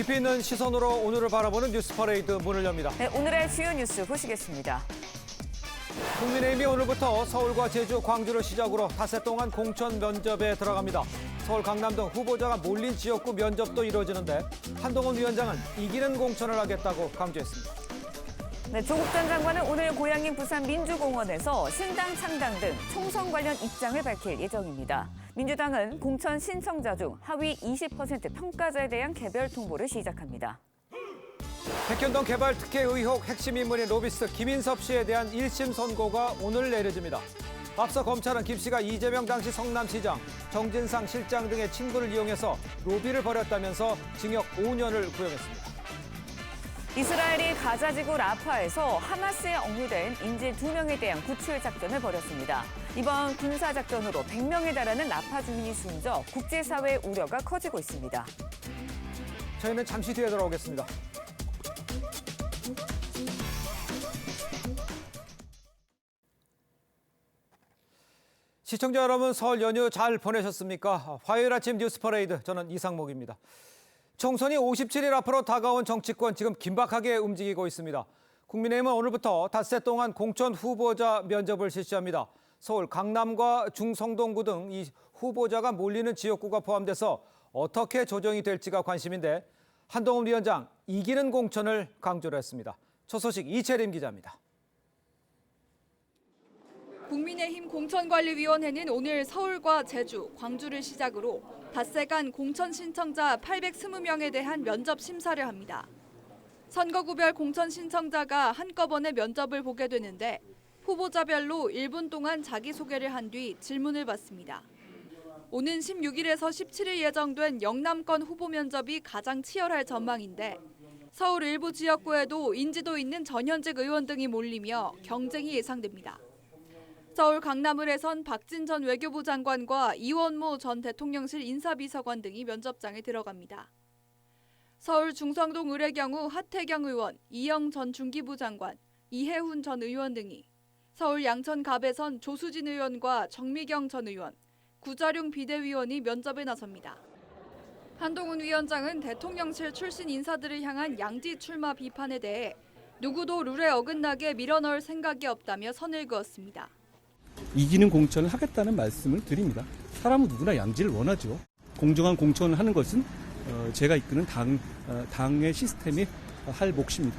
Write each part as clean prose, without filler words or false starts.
깊이 있는 시선으로 오늘을 바라보는 뉴스퍼레이드 문을 엽니다. 네, 오늘의 주요 뉴스 보시겠습니다. 국민의힘이 오늘부터 서울과 제주, 광주를 시작으로 닷새 동안 공천 면접에 들어갑니다. 서울, 강남 등 후보자가 몰린 지역구 면접도 이루어지는데 한동훈 위원장은 이기는 공천을 하겠다고 강조했습니다. 네, 조국 전 장관은 오늘 고향인 부산 민주공원에서 신당 창당 등 총선 관련 입장을 밝힐 예정입니다. 민주당은 공천 신청자 중 하위 20% 평가자에 대한 개별 통보를 시작합니다. 백현동 개발 특혜 의혹 핵심 인물인 로비스트 김인섭 씨에 대한 1심 선고가 오늘 내려집니다. 앞서 검찰은 김 씨가 이재명 당시 성남시장, 정진상 실장 등의 친구를 이용해서 로비를 벌였다면서 징역 5년을 구형했습니다. 이스라엘이 가자지구 라파에서 하마스에 억류된 인질 2명에 대한 구출 작전을 벌였습니다. 이번 군사작전으로 100명에 달하는 라파 주민이 숨져 국제사회의 우려가 커지고 있습니다. 저희는 잠시 뒤에 돌아오겠습니다. 시청자 여러분, 설 연휴 잘 보내셨습니까? 화요일 아침 뉴스퍼레이드, 저는 이상목입니다. 총선이 57일 앞으로 다가온 정치권 지금 긴박하게 움직이고 있습니다. 국민의힘은 오늘부터 닷새 동안 공천 후보자 면접을 실시합니다. 서울, 강남과 중성동구 등 이 후보자가 몰리는 지역구가 포함돼서 어떻게 조정이 될지가 관심인데 한동훈 위원장 이기는 공천을 강조를 했습니다. 첫 소식 이채림 기자입니다. 국민의힘 공천관리위원회는 오늘 서울과 제주, 광주를 시작으로 닷새간 공천 신청자 820명에 대한 면접 심사를 합니다. 선거구별 공천 신청자가 한꺼번에 면접을 보게 되는데 후보자별로 1분 동안 자기소개를 한 뒤 질문을 받습니다. 오는 16일에서 17일 예정된 영남권 후보 면접이 가장 치열할 전망인데 서울 일부 지역구에도 인지도 있는 전현직 의원 등이 몰리며 경쟁이 예상됩니다. 서울 강남을에선 박진 전 외교부 장관과 이원모 전 대통령실 인사비서관 등이 면접장에 들어갑니다. 서울 중성동 을의 경우 하태경 의원, 이영 전 중기부 장관, 이해훈 전 의원 등이, 서울 양천갑에선 조수진 의원과 정미경 전 의원, 구자룡 비대위원이 면접에 나섭니다. 한동훈 위원장은 대통령실 출신 인사들을 향한 양지 출마 비판에 대해 누구도 룰에 어긋나게 밀어넣을 생각이 없다며 선을 그었습니다. 이기는 공천을 하겠다는 말씀을 드립니다. 사람은 누구나 양지를 원하죠. 공정한 공천을 하는 것은 제가 이끄는 당의 시스템이 할 몫입니다.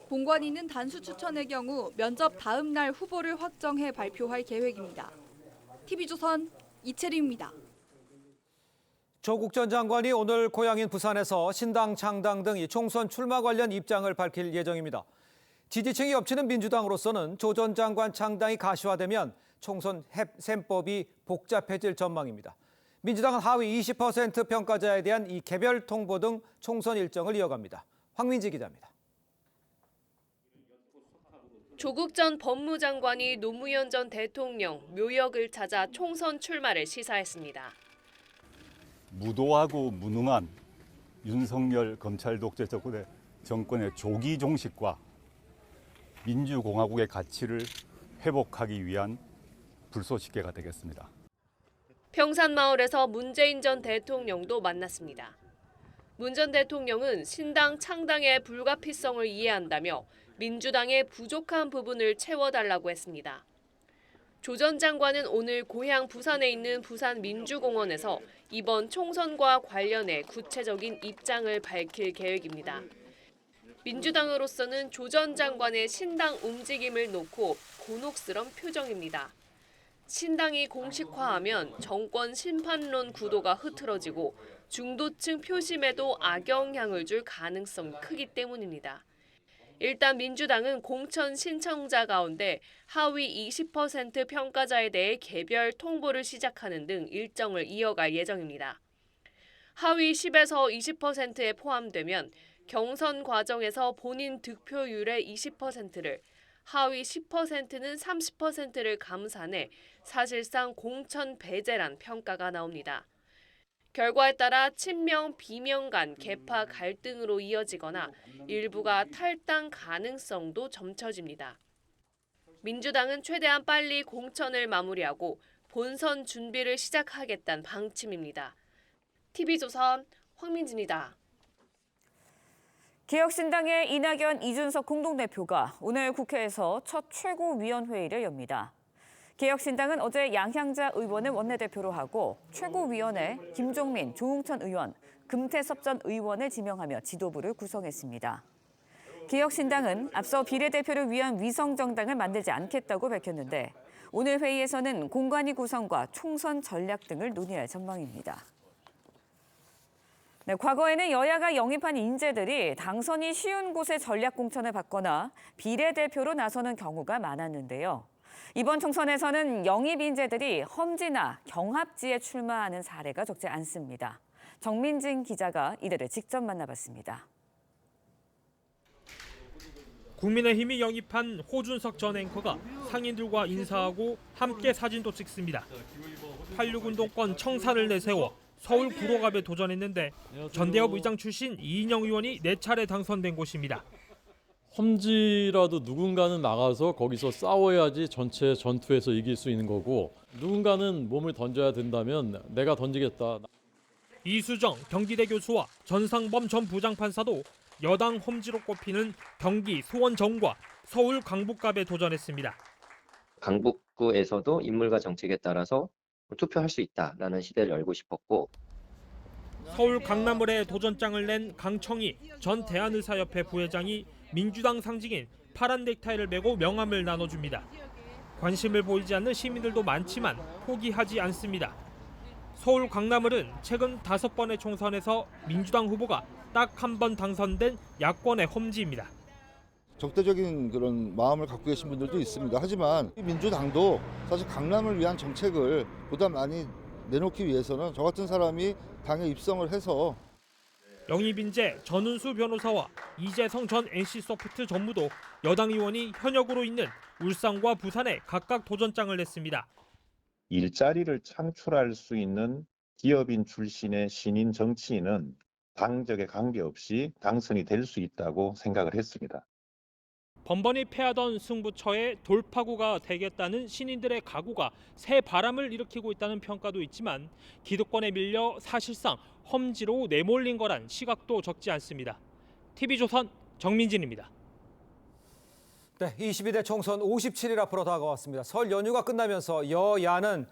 본관위는 단수 추천의 경우 면접 다음 날 후보를 확정해 발표할 계획입니다. TV조선 이채림입니다. 조국 전 장관이 오늘 고향인 부산에서 신당 창당 등 이 총선 출마 관련 입장을 밝힐 예정입니다. 지지층이 엎치는 민주당으로서는 조 전 장관 창당이 가시화되면 총선 셈법이 복잡해질 전망입니다. 민주당은 하위 20% 평가자에 대한 이 개별 통보 등 총선 일정을 이어갑니다. 황민지 기자입니다. 조국 전 법무장관이 노무현 전 대통령 묘역을 찾아 총선 출마를 시사했습니다. 무도하고 무능한 윤석열 검찰 독재 정권의 조기 종식과 민주공화국의 가치를 회복하기 위한 불쏘시개가 되겠습니다. 평산마을에서 문재인 전 대통령도 만났습니다. 문 전 대통령은 신당 창당의 불가피성을 이해한다며 민주당의 부족한 부분을 채워달라고 했습니다. 조 전 장관은 오늘 고향 부산에 있는 부산 민주공원에서 이번 총선과 관련해 구체적인 입장을 밝힐 계획입니다. 민주당으로서는 조 전 장관의 신당 움직임을 놓고 곤혹스런 표정입니다. 신당이 공식화하면 정권 심판론 구도가 흐트러지고 중도층 표심에도 악영향을 줄 가능성이 크기 때문입니다. 일단 민주당은 공천 신청자 가운데 하위 20% 평가자에 대해 개별 통보를 시작하는 등 일정을 이어갈 예정입니다. 하위 10에서 20%에 포함되면 경선 과정에서 본인 득표율의 20%를, 하위 10%는 30%를 감산해 사실상 공천 배제란 평가가 나옵니다. 결과에 따라 친명, 비명 간 계파 갈등으로 이어지거나 일부가 탈당 가능성도 점쳐집니다. 민주당은 최대한 빨리 공천을 마무리하고 본선 준비를 시작하겠다는 방침입니다. TV조선 황민진이다. 개혁신당의 이낙연, 이준석 공동대표가 오늘 국회에서 첫 최고위원회의를 엽니다. 개혁신당은 어제 양향자 의원을 원내대표로 하고 최고위원회 김종민, 조웅천 의원, 금태섭 전 의원을 지명하며 지도부를 구성했습니다. 개혁신당은 앞서 비례대표를 위한 위성정당을 만들지 않겠다고 밝혔는데 오늘 회의에서는 공관위 구성과 총선 전략 등을 논의할 전망입니다. 네, 과거에는 여야가 영입한 인재들이 당선이 쉬운 곳에 전략 공천을 받거나 비례대표로 나서는 경우가 많았는데요. 이번 총선에서는 영입 인재들이 험지나 경합지에 출마하는 사례가 적지 않습니다. 정민진 기자가 이들을 직접 만나봤습니다. 국민의힘이 영입한 호준석 전 앵커가 상인들과 인사하고 함께 사진도 찍습니다. 86운동권 청산을 내세워 서울 구로갑에 도전했는데 전대협 의장 출신 이인영 의원이 4차례 당선된 곳입니다. 험지라도 누군가는 나가서 거기서 싸워야지 전체 전투에서 이길 수 있는 거고 누군가는 몸을 던져야 된다면 내가 던지겠다. 이수정 경기대 교수와 전상범 전 부장판사도 여당 험지로 꼽히는 경기 수원정과 서울 강북갑에 도전했습니다. 강북구에서도 인물과 정책에 따라서 투표할 수 있다라는 시대를 열고 싶었고 서울 강남을에 도전장을 낸 강청희 전 대한의사협회 부회장이 민주당 상징인 파란 넥타이를 메고 명함을 나눠줍니다. 관심을 보이지 않는 시민들도 많지만 포기하지 않습니다. 서울 강남을은 최근 5번의 총선에서 민주당 후보가 딱 한 번 당선된 야권의 험지입니다. 적대적인 그런 마음을 갖고 계신 분들도 있습니다. 하지만 민주당도 사실 강남을 위한 정책을 보다 많이 내놓기 위해서는 저 같은 사람이 당에 입성을 해서 영입 인재 전은수 변호사와 이재성 전 NC소프트 전무도 여당 의원이 현역으로 있는 울산과 부산에 각각 도전장을 냈습니다. 일자리를 창출할 수 있는 기업인 출신의 신인 정치인은 당적에 관계없이 당선이 될 수 있다고 생각을 했습니다. 번번이 패하던 승부처에 돌파구가 되겠다는 신인들의 각오가 새 바람을 일으키고 있다는 평가도 있지만 기득권에 밀려 사실상 험지로 내몰린 거란 시각도 적지 않습니다. TV조선 정민진입니다. 네, 22대 총선 57일 앞으로 다가왔습니다. 설 연휴가 끝나면서 여야는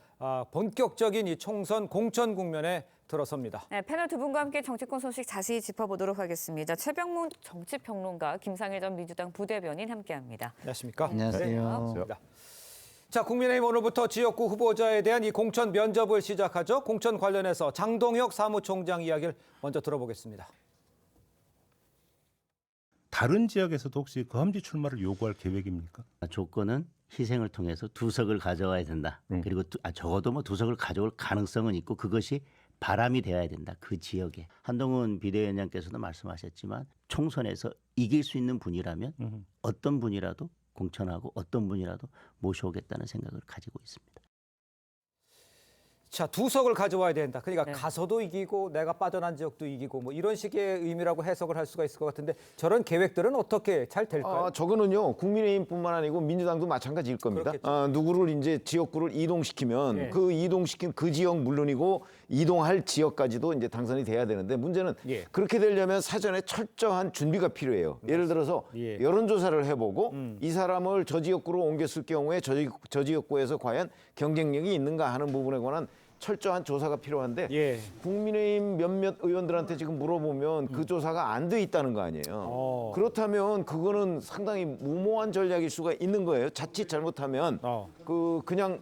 본격적인 이 총선 공천 국면에 들어섭니다. 네, 패널 두 분과 함께 정치권 소식 자세히 짚어보도록 하겠습니다. 최병문 정치평론가, 김상일 전 민주당 부대변인 함께합니다. 안녕하십니까? 안녕하세요. 네. 자, 국민의힘 오늘부터 지역구 후보자에 대한 이 공천 면접을 시작하죠. 공천 관련해서 장동혁 사무총장 이야기를 먼저 들어보겠습니다. 다른 지역에서도 혹시 그 험지 출마를 요구할 계획입니까? 조건은 희생을 통해서 2석을 가져와야 된다. 그리고 적어도 2석을 가져올 가능성은 있고 그것이 바람이 되어야 된다. 그 지역에. 한동훈 비대위원장께서도 말씀하셨지만 총선에서 이길 수 있는 분이라면 어떤 분이라도 공천하고 어떤 분이라도 모셔오겠다는 생각을 가지고 있습니다. 자, 2석을 가져와야 된다. 그러니까 네. 가서도 이기고 내가 빠져난 지역도 이기고 뭐 이런 식의 의미라고 해석을 할 수가 있을 것 같은데 저런 계획들은 어떻게 잘 될까요? 저거는요 국민의힘뿐만 아니고 민주당도 마찬가지일 겁니다. 누구를 이제 지역구를 이동시키면 예. 그 이동시킨 그 지역 물론이고 이동할 지역까지도 이제 당선이 돼야 되는데 문제는 예. 그렇게 되려면 사전에 철저한 준비가 필요해요. 예를 들어서 예. 여론조사를 해보고 이 사람을 저 지역구로 옮겼을 경우에 저 지역구에서 과연 경쟁력이 있는가 하는 부분에 관한 철저한 조사가 필요한데 예. 국민의힘 몇몇 의원들한테 지금 물어보면 그 조사가 안 돼 있다는 거 아니에요. 그렇다면 그거는 상당히 무모한 전략일 수가 있는 거예요. 자칫 잘못하면 그냥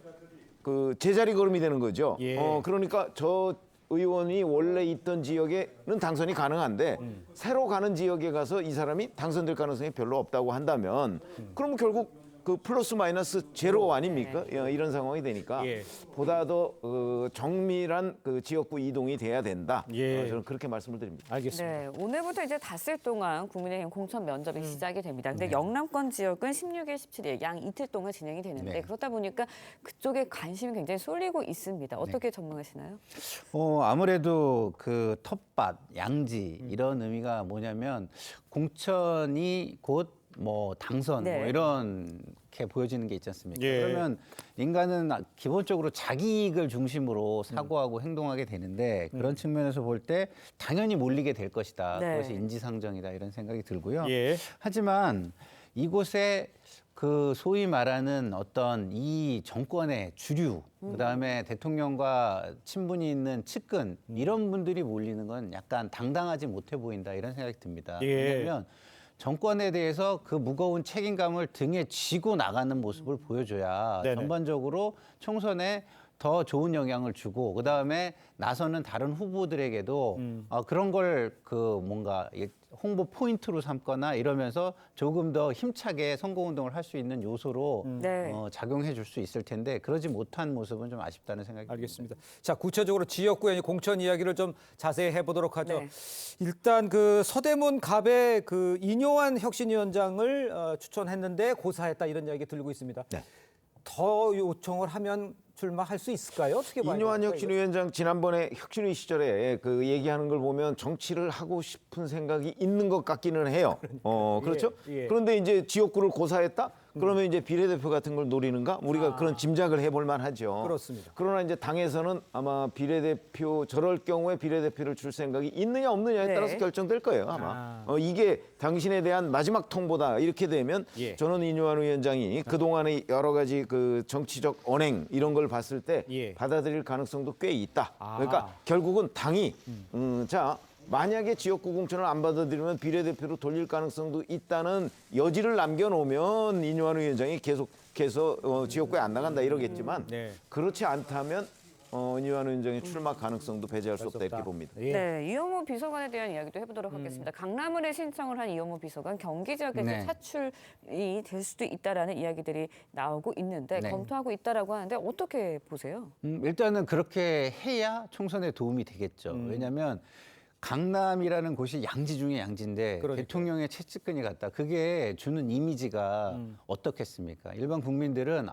제자리 걸음이 되는 거죠. 예. 그러니까 저 의원이 원래 있던 지역에는 당선이 가능한데 새로 가는 지역에 가서 이 사람이 당선될 가능성이 별로 없다고 한다면 그러면 결국 그 플러스 마이너스 제로 아닙니까? 이런 상황이 되니까 예. 보다 더 정밀한 그 지역구 이동이 돼야 된다. 예. 저는 그렇게 말씀을 드립니다. 알겠습니다. 네, 오늘부터 이제 닷새 동안 국민의힘 공천 면접이 시작이 됩니다. 근데 영남권 지역은 16일, 17일 양 이틀 동안 진행이 되는데 그렇다 보니까 그쪽에 관심이 굉장히 쏠리고 있습니다. 어떻게 전망하시나요? 아무래도 그 텃밭, 양지 이런 의미가 뭐냐면 공천이 곧 뭐 당선 네. 뭐 이렇게 보여지는 게 있지 않습니까? 예. 그러면 인간은 기본적으로 자기 이익을 중심으로 사고하고 행동하게 되는데 그런 측면에서 볼 때 당연히 몰리게 될 것이다. 네. 그것이 인지상정이다 이런 생각이 들고요. 예. 하지만 이곳에 그 소위 말하는 어떤 이 정권의 주류, 그다음에 대통령과 친분이 있는 측근 이런 분들이 몰리는 건 약간 당당하지 못해 보인다 이런 생각이 듭니다. 예. 왜냐하면 정권에 대해서 그 무거운 책임감을 등에 지고 나가는 모습을 보여줘야 네네. 전반적으로 총선에 더 좋은 영향을 주고 그다음에 나서는 다른 후보들에게도 그런 걸 그 뭔가 홍보 포인트로 삼거나 이러면서 조금 더 힘차게 선거운동을 할 수 있는 요소로 네. 작용해 줄 수 있을 텐데 그러지 못한 모습은 좀 아쉽다는 생각이 알겠습니다. 자, 구체적으로 지역구의 공천 이야기를 좀 자세히 해보도록 하죠. 네. 일단 그 서대문 갑의 그 이뇨한 혁신위원장을 추천했는데 고사했다 이런 이야기 들리고 있습니다. 네. 더 요청을 하면 출마할 수 있을까요? 어떻게 봐야 이뇨한 됩니까, 혁신위원장 지난번에 혁신위 시절에 그 얘기하는 걸 보면 정치를 하고 싶은 생각이 있는 것 같기는 해요. 그렇죠? 예. 그런데 이제 지역구를 고사했다? 그러면 이제 비례대표 같은 걸 노리는가? 우리가 그런 짐작을 해볼 만하죠. 그렇습니다. 그러나 이제 당에서는 아마 비례대표 저럴 경우에 비례대표를 줄 생각이 있느냐 없느냐에 네. 따라서 결정될 거예요 아마. 이게 당신에 대한 마지막 통보다 이렇게 되면 예. 저는 이뇨한 위원장이 그동안의 여러 가지 그 정치적 언행 이런 걸 봤을 때 예. 받아들일 가능성도 꽤 있다. 그러니까 결국은 당이 자 만약에 지역구 공천을 안 받아들이면 비례대표로 돌릴 가능성도 있다는 여지를 남겨놓으면 이뇨한 위원장이 계속해서 지역구에 안 나간다 이러겠지만 네. 그렇지 않다면 이뇨한 위원장의 출마 가능성도 배제할 수 없다 이렇게 봅니다. 예. 네, 이용호 비서관에 대한 이야기도 해보도록 하겠습니다. 강남을에 신청을 한 이용호 비서관 경기 지역에서 네. 차출이 될 수도 있다라는 이야기들이 나오고 있는데 네. 검토하고 있다라고 하는데 어떻게 보세요? 일단은 그렇게 해야 총선에 도움이 되겠죠. 왜냐하면 강남이라는 곳이 양지 중에 양지인데 그러니까요. 대통령의 채찍근이 같다. 그게 주는 이미지가 어떻겠습니까? 일반 국민들은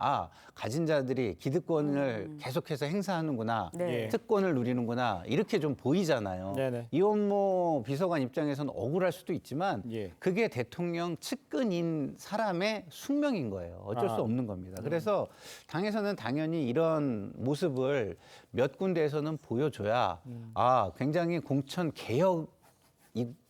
가진 자들이 기득권을 계속해서 행사하는구나. 네. 특권을 누리는구나. 이렇게 좀 보이잖아요. 네네. 이원모 비서관 입장에서는 억울할 수도 있지만 예. 그게 대통령 측근인 사람의 숙명인 거예요. 어쩔 수 없는 겁니다. 그래서 당에서는 당연히 이런 모습을 몇 군데에서는 보여줘야 굉장히 공천 개혁이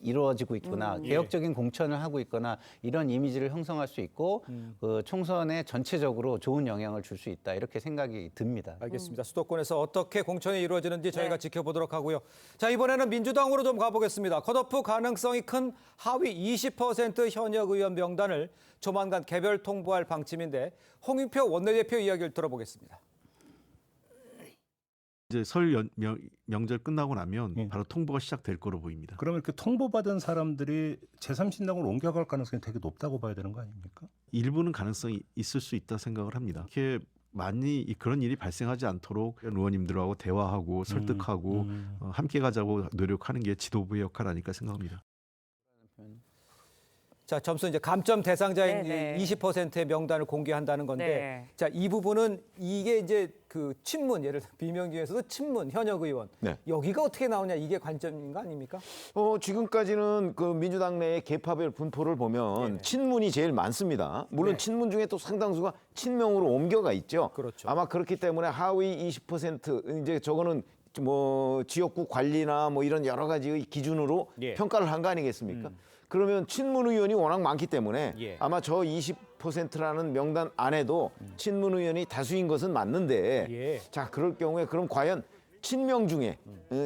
이루어지고 있구나, 개혁적인 공천을 하고 있거나 이런 이미지를 형성할 수 있고 그 총선에 전체적으로 좋은 영향을 줄 수 있다 이렇게 생각이 듭니다. 알겠습니다. 수도권에서 어떻게 공천이 이루어지는지 저희가 네. 지켜보도록 하고요. 자, 이번에는 민주당으로 좀 가보겠습니다. 컷오프 가능성이 큰 하위 20% 현역 의원 명단을 조만간 개별 통보할 방침인데 홍익표 원내대표 이야기를 들어보겠습니다. 이제 설 명절 끝나고 나면 예. 바로 통보가 시작될 거로 보입니다. 그러면 이렇게 통보받은 사람들이 제3신당으로 옮겨갈 가능성이 되게 높다고 봐야 되는 거 아닙니까? 일부는 가능성이 있을 수 있다 생각을 합니다. 이렇게 많이 그런 일이 발생하지 않도록 의원님들하고 대화하고 설득하고 함께 가자고 노력하는 게 지도부의 역할 아닐까 생각합니다. 자, 점수 이제 감점 대상자인 네네. 20%의 명단을 공개한다는 건데, 네. 자, 이 부분은 이게 이제 그 친문, 예를 들어 비명 중에서도 친문 현역 의원, 네. 여기가 어떻게 나오냐 이게 관점인 거 아닙니까? 지금까지는 그 민주당 내의 계파별 분포를 보면 친문이 제일 많습니다. 물론 네. 친문 중에 또 상당수가 친명으로 옮겨가 있죠. 그렇죠. 아마 그렇기 때문에 하위 20% 이제 저거는 뭐 지역구 관리나 뭐 이런 여러 가지의 기준으로 예. 평가를 한 거 아니겠습니까? 그러면 친문 의원이 워낙 많기 때문에 예. 아마 저 20%라는 명단 안에도 친문 의원이 다수인 것은 맞는데 예. 자 그럴 경우에 그럼 과연 친명 중에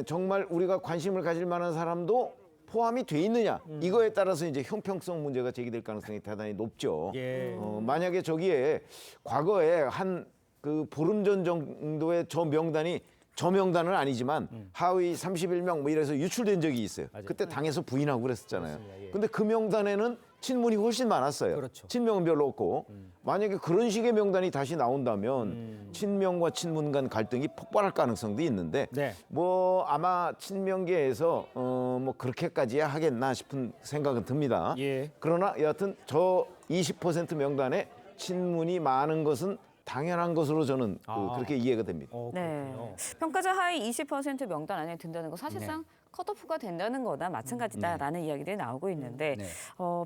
정말 우리가 관심을 가질 만한 사람도 포함이 돼 있느냐 이거에 따라서 이제 형평성 문제가 제기될 가능성이 대단히 높죠. 예. 만약에 저기에 과거에 한 그 보름 전 정도의 저 명단은 아니지만 하위 31명 뭐 이래서 유출된 적이 있어요. 그때 당에서 부인하고 그랬었잖아요. 근데 그 명단에는 친문이 훨씬 많았어요. 그렇죠. 친명은 별로 없고 만약에 그런 식의 명단이 다시 나온다면 친명과 친문 간 갈등이 폭발할 가능성도 있는데 네. 뭐 아마 친명계에서 뭐 그렇게까지야 하겠나 싶은 생각은 듭니다. 예. 그러나 여하튼 저 20% 명단에 친문이 많은 것은 당연한 것으로 저는 그렇게 이해가 됩니다. 네. 평가자 하위 20% 명단 안에 든다는 거 사실상 컷오프가 된다는 거나 마찬가지다라는 이야기들이 나오고 있는데 네.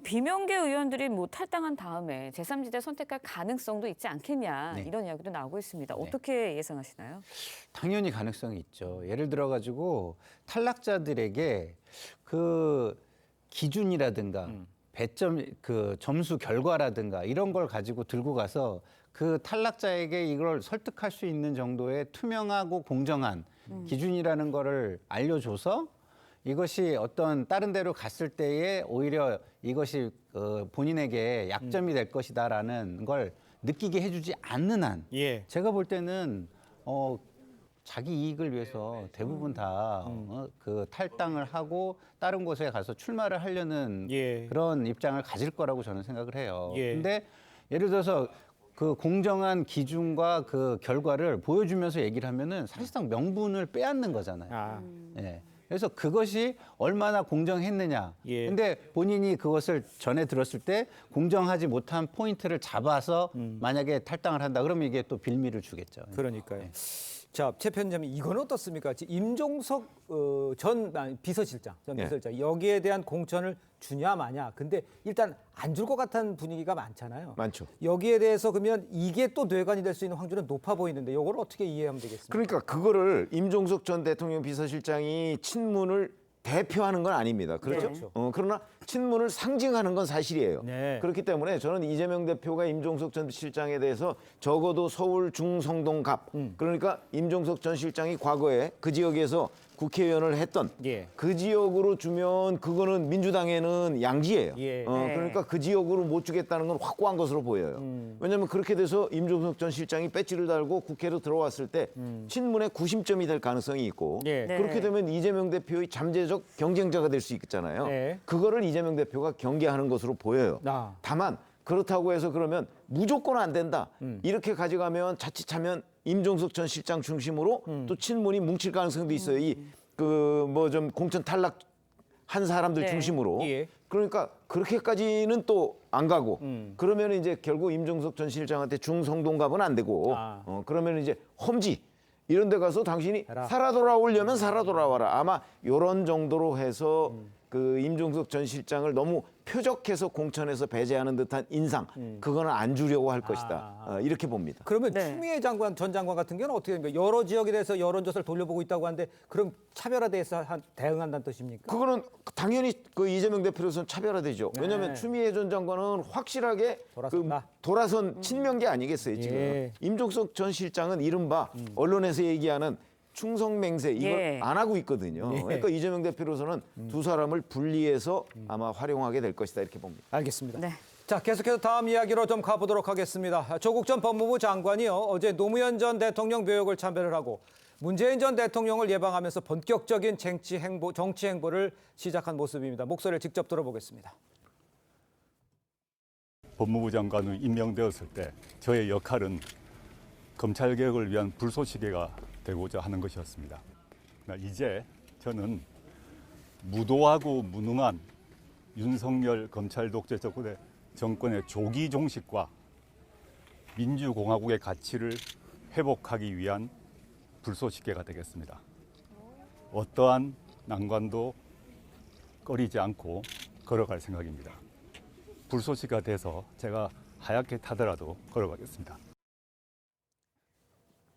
비명계 의원들이 뭐 탈당한 다음에 제3지대 선택할 가능성도 있지 않겠냐 네. 이런 이야기도 나오고 있습니다. 어떻게 예상하시나요? 당연히 가능성이 있죠. 예를 들어 가지고 탈락자들에게 그 기준이라든가 배점 그 점수 결과라든가 이런 걸 가지고 들고 가서 그 탈락자에게 이걸 설득할 수 있는 정도의 투명하고 공정한 기준이라는 거를 알려줘서 이것이 어떤 다른 데로 갔을 때에 오히려 이것이 본인에게 약점이 될 것이다라는 걸 느끼게 해주지 않는 한 제가 볼 때는 자기 이익을 위해서 대부분 다 그 탈당을 하고 다른 곳에 가서 출마를 하려는 그런 입장을 가질 거라고 저는 생각을 해요. 근데 예를 들어서 그 공정한 기준과 그 결과를 보여주면서 얘기를 하면은 사실상 명분을 빼앗는 거잖아요. 예. 그래서 그것이 얼마나 공정했느냐. 근데 본인이 그것을 전에 들었을 때 공정하지 못한 포인트를 잡아서 만약에 탈당을 한다 그러면 이게 또 빌미를 주겠죠. 그러니까요. 자, 최 편집장님 이건 어떻습니까? 지금 임종석 전 비서실장, 여기에 대한 공천을 주냐 마냐. 근데 일단 안 줄 것 같은 분위기가 많잖아요. 많죠. 여기에 대해서 그러면 이게 또 뇌관이 될 수 있는 확률은 높아 보이는데 이걸 어떻게 이해하면 되겠습니까? 그러니까 그거를 임종석 전 대통령 비서실장이 친문을 대표하는 건 아닙니다. 그렇죠? 그러나 친문을 상징하는 건 사실이에요. 그렇기 때문에 저는 이재명 대표가 임종석 전 실장에 대해서 적어도 서울 중성동갑 그러니까 임종석 전 실장이 과거에 그 지역에서 국회의원을 했던 그 지역으로 주면 그거는 민주당에는 양지예요. 그러니까 그 지역으로 못 주겠다는 건 확고한 것으로 보여요. 왜냐하면 그렇게 돼서 임종석 전 실장이 배지를 달고 국회로 들어왔을 때 친문의 구심점이 될 가능성이 있고 그렇게 되면 이재명 대표의 잠재적 경쟁자가 될 수 있잖아요. 그거를 이재명 대표가 경계하는 것으로 보여요. 다만 그렇다고 해서 그러면 무조건 안 된다. 이렇게 가져가면 자칫하면 임종석 전 실장 중심으로 또 친문이 뭉칠 가능성도 있어요. 이 그 뭐 좀 공천 탈락 한 사람들 중심으로. 그러니까 그렇게까지는 또 안 가고 그러면 이제 결국 임종석 전 실장한테 중성동갑은 안 되고 그러면 이제 험지 이런 데 가서 당신이 살아 돌아오려면 살아 돌아와라. 아마 요런 정도로 해서 그 임종석 전 실장을 너무 표적해서 공천에서 배제하는 듯한 인상 그거는 안 주려고 할 것이다. 이렇게 봅니다. 그러면 추미애 장관 전 장관 같은 경우는 어떻게 됩니까? 여러 지역에 대해서 여론조사를 돌려보고 있다고 하는데 그럼 차별화돼서 대응한다는 뜻입니까? 그거는 당연히 그 이재명 대표로서는 차별화되죠. 왜냐하면 추미애 전 장관은 확실하게 돌아선 친명계 아니겠어요 지금. 임종석 전 실장은 이른바 언론에서 얘기하는 충성맹세 이걸 안 하고 있거든요. 그러니까 이재명 대표로서는 두 사람을 분리해서 아마 활용하게 될 것이다 이렇게 봅니다. 알겠습니다. 자, 계속해서 다음 이야기로 좀 가보도록 하겠습니다. 조국 전 법무부 장관이요 어제 노무현 전 대통령 묘역을 참배를 하고 문재인 전 대통령을 예방하면서 본격적인 정치 행보를 시작한 모습입니다. 목소리를 직접 들어보겠습니다. 법무부 장관으로 임명되었을 때 저의 역할은 검찰개혁을 위한 불쏘시개가 되고자 하는 것이었습니다. 이제 저는 무도하고 무능한 윤석열 검찰 독재 정권의 조기 종식과 민주공화국의 가치를 회복하기 위한 불쏘시개가 되겠습니다. 어떠한 난관도 꺼리지 않고 걸어갈 생각입니다. 불쏘시개가 돼서 제가 하얗게 타더라도 걸어가겠습니다.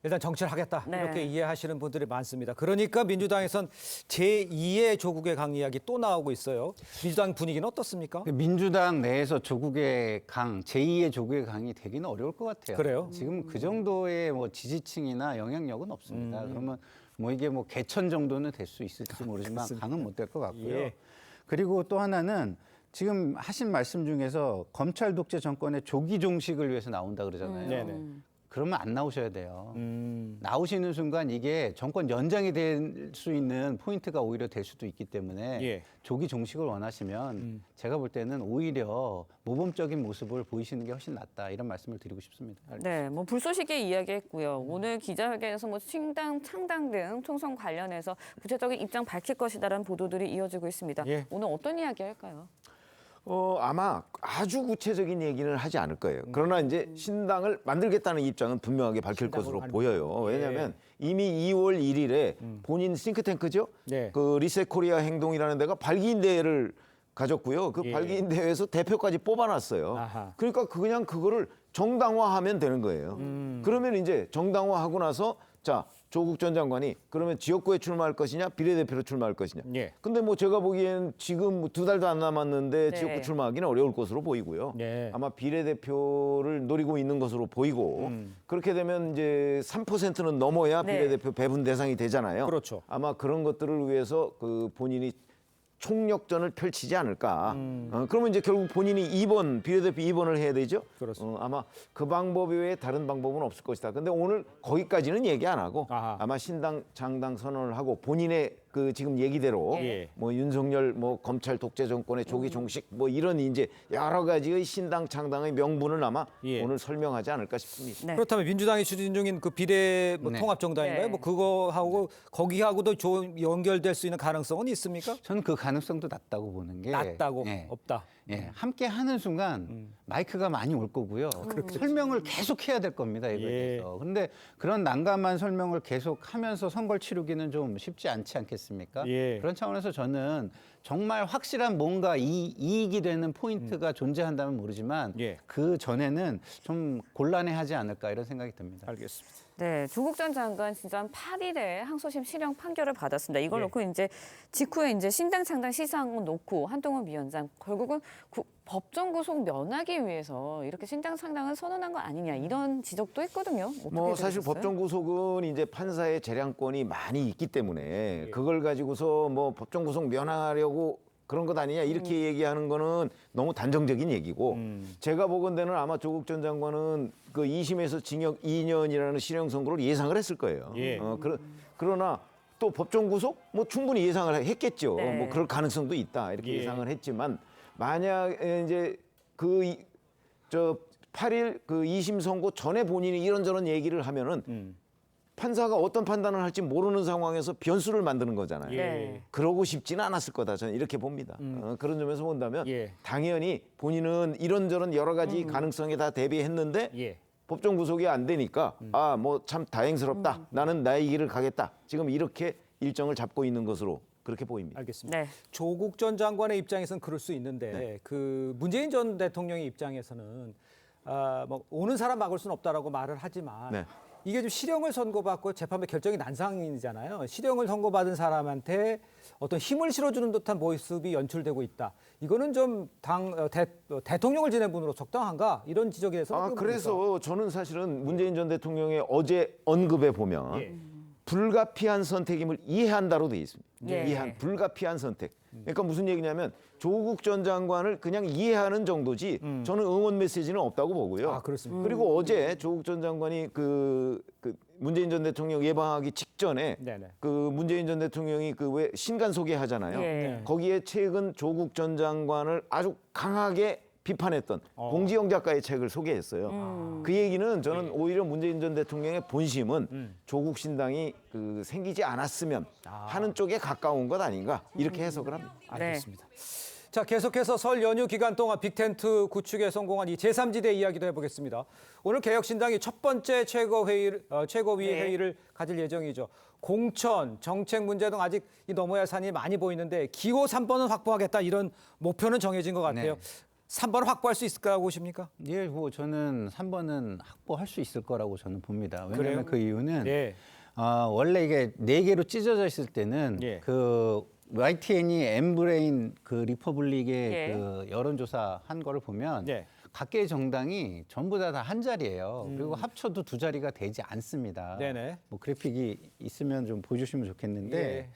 일단 정치를 하겠다 이렇게 이해하시는 분들이 많습니다. 그러니까 민주당에선 제2의 조국의 강 이야기 또 나오고 있어요. 민주당 분위기는 어떻습니까? 민주당 내에서 조국의 강, 제2의 조국의 강이 되기는 어려울 것 같아요. 그래요? 지금 그 정도의 뭐 지지층이나 영향력은 없습니다. 그러면 뭐 이게 뭐 개천 정도는 될 수 있을지 모르지만 강은 못 될 것 같고요. 그리고 또 하나는 지금 하신 말씀 중에서 검찰 독재 정권의 조기 종식을 위해서 나온다 그러잖아요. 그러면 안 나오셔야 돼요. 나오시는 순간 이게 정권 연장이 될 수 있는 포인트가 오히려 될 수도 있기 때문에 조기 종식을 원하시면 제가 볼 때는 오히려 모범적인 모습을 보이시는 게 훨씬 낫다 이런 말씀을 드리고 싶습니다. 네, 뭐 불쏘시개 이야기했고요. 오늘 기자회견에서 뭐 신당, 창당 등 총선 관련해서 구체적인 입장 밝힐 것이다라는 보도들이 이어지고 있습니다. 오늘 어떤 이야기 할까요? 아마 아주 구체적인 얘기는 하지 않을 거예요. 그러나 이제 신당을 만들겠다는 입장은 분명하게 밝힐 것으로 보여요. 왜냐하면 이미 2월 1일에 본인 싱크탱크죠. 그 리셋 코리아 행동이라는 데가 발기인 대회를 가졌고요. 그 발기인 대회에서 대표까지 뽑아놨어요. 그러니까 그냥 그거를 정당화하면 되는 거예요. 그러면 이제 정당화하고 나서 자, 조국 전 장관이 그러면 지역구에 출마할 것이냐 비례대표로 출마할 것이냐. 근데 뭐 제가 보기엔 지금 2달도 안 남았는데 지역구 출마하기는 어려울 것으로 보이고요. 아마 비례대표를 노리고 있는 것으로 보이고 그렇게 되면 이제 3%는 넘어야 비례대표 배분 대상이 되잖아요. 그렇죠. 아마 그런 것들을 위해서 그 본인이 총력전을 펼치지 않을까. 그러면 이제 결국 본인이 2번, 비례대표 2번을 해야 되죠. 아마 그 방법 외에 다른 방법은 없을 것이다. 근데 오늘 거기까지는 얘기 안 하고 아마 신당 창당 선언을 하고 본인의 그 지금 얘기대로 뭐 윤석열 뭐 검찰 독재 정권의 조기 종식 뭐 이런 이제 여러 가지의 신당 창당의 명분을 아마 오늘 설명하지 않을까 싶습니다. 그렇다면 민주당이 추진 중인 그 비례 뭐 통합 정당인가요? 뭐 그거하고 거기하고도 좀 연결될 수 있는 가능성은 있습니까? 저는 그 가능성도 낮다고 보는 게 낮다고 없다. 함께 하는 순간 마이크가 많이 올 거고요. 설명을 계속 해야 될 겁니다. 이거에 대해서. 그런데 그런 난감한 설명을 계속 하면서 선거를 치르기는 좀 쉽지 않지 않겠습니까? 그런 차원에서 저는 정말 확실한 뭔가 이익이 되는 포인트가 존재한다면 모르지만 그 전에는 좀 곤란해하지 않을까 이런 생각이 듭니다. 알겠습니다. 네, 조국 전 장관 진짜 한 8일에 항소심 실형 판결을 받았습니다. 이걸 놓고 이제 직후에 이제 신당 창당 시상은 놓고 한동훈 위원장 결국은 법정 구속 면하기 위해서 이렇게 신당 창당을 선언한 거 아니냐 이런 지적도 했거든요. 뭐 사실 법정 구속은 이제 판사의 재량권이 많이 있기 때문에 그걸 가지고서 뭐 법정 구속 면하려고 그런 것 아니냐 이렇게 얘기하는 거는 너무 단정적인 얘기고 제가 보건대는 아마 조국 전 장관은 그 2심에서 징역 2년이라는 실형 선고를 예상을 했을 거예요. 그러나 또 법정 구속 뭐 충분히 예상을 했겠죠. 뭐 그럴 가능성도 있다 이렇게 예상을 했지만 만약에 이제 그 8일 그 2심 선고 전에 본인이 이런저런 얘기를 하면은 판사가 어떤 판단을 할지 모르는 상황에서 변수를 만드는 거잖아요. 그러고 싶지는 않았을 거다. 저는 이렇게 봅니다. 그런 점에서 본다면 당연히 본인은 이런저런 여러 가지 가능성에 다 대비했는데 법정 구속이 안 되니까 아, 뭐 참 다행스럽다. 나는 나의 길을 가겠다. 지금 이렇게 일정을 잡고 있는 것으로 그렇게 보입니다. 알겠습니다. 조국 전 장관의 입장에서는 그럴 수 있는데 그 문재인 전 대통령의 입장에서는 뭐 오는 사람 막을 수는 없다라고 말을 하지만 이게 좀 실형을 선고받고 재판부 결정이 난 상황이잖아요. 실형을 선고받은 사람한테 어떤 힘을 실어주는 듯한 모습이 연출되고 있다. 이거는 좀 대통령을 지낸 분으로 적당한가? 이런 지적에 대해서. 그래서 저는 사실은 문재인 전 대통령의 어제 언급에 보면 불가피한 선택임을 이해한다로 돼 있습니다. 이해한 불가피한 선택. 그러니까 무슨 얘기냐면 조국 전 장관을 그냥 이해하는 정도지 저는 응원 메시지는 없다고 보고요. 그렇습니다. 그리고 어제 조국 전 장관이 그 문재인 전 대통령 예방하기 직전에 그 문재인 전 대통령이 그 왜 신간 소개하잖아요. 거기에 최근 조국 전 장관을 아주 강하게 비판했던 공지영 작가의 책을 소개했어요. 그 얘기는 저는 오히려 문재인 전 대통령의 본심은 조국 신당이 그 생기지 않았으면 하는 쪽에 가까운 것 아닌가 이렇게 해석을 합니다. 알겠습니다. 자, 계속해서 설 연휴 기간 동안 빅텐트 구축에 성공한 이 제3지대 이야기도 해보겠습니다. 오늘 개혁신당이 첫 번째 최고위 회의를 가질 예정이죠. 공천, 정책 문제 등 아직 넘어야 할 산이 많이 보이는데 기호 3번은 확보하겠다 이런 목표는 정해진 것 같아요. 3번을 확보할 수 있을까라고 보십니까? 예, 뭐 저는 3번은 확보할 수 있을 거라고 저는 봅니다. 왜냐하면 그 이유는 원래 이게 4개로 찢어져 있을 때는 그 YTN이 엠브레인 그 리퍼블릭의 그 여론조사 한 거를 보면 각계의 정당이 전부 다 한 자리예요. 그리고 합쳐도 2자리가 되지 않습니다. 뭐 그래픽이 있으면 좀 보여주시면 좋겠는데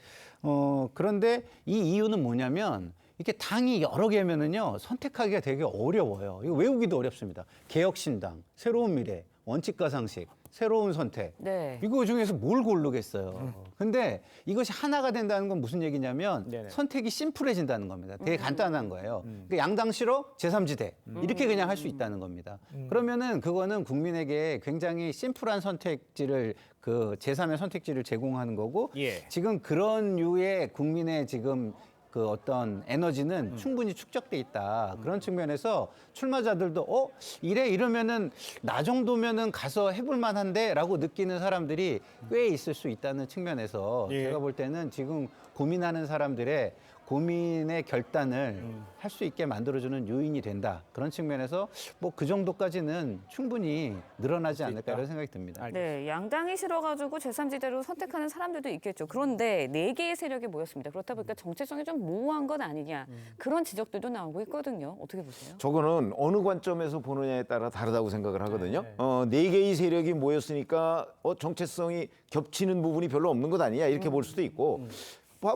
그런데 이 이유는 뭐냐면 이렇게 당이 여러 개면은요 선택하기가 되게 어려워요. 이거 외우기도 어렵습니다. 개혁신당, 새로운 미래, 원칙과 상식, 새로운 선택. 이거 중에서 뭘 고르겠어요. 근데 이것이 하나가 된다는 건 무슨 얘기냐면 선택이 심플해진다는 겁니다. 되게 간단한 거예요. 그러니까 양당 싫어? 제3지대. 이렇게 그냥 할 수 있다는 겁니다. 그러면은 그거는 국민에게 굉장히 심플한 선택지를 그 제3의 선택지를 제공하는 거고 지금 그런 류의 국민의 지금 그 어떤 에너지는 충분히 축적돼 있다. 그런 측면에서 출마자들도 이러면은 나 정도면은 가서 해볼 만한데라고 느끼는 사람들이 꽤 있을 수 있다는 측면에서 제가 볼 때는 지금 고민하는 사람들의 고민의 결단을 할 수 있게 만들어주는 요인이 된다. 그런 측면에서 뭐 그 정도까지는 충분히 늘어나지 않을까 이런 생각이 듭니다. 네, 양당이 싫어가지고 제3지대로 선택하는 사람들도 있겠죠. 그런데 4개의 세력이 모였습니다. 그렇다 보니까 정체성이 좀 모호한 건 아니냐. 그런 지적들도 나오고 있거든요. 어떻게 보세요? 저거는 어느 관점에서 보느냐에 따라 다르다고 생각을 하거든요. 4개의 세력이 모였으니까 정체성이 겹치는 부분이 별로 없는 것 아니냐 이렇게 볼 수도 있고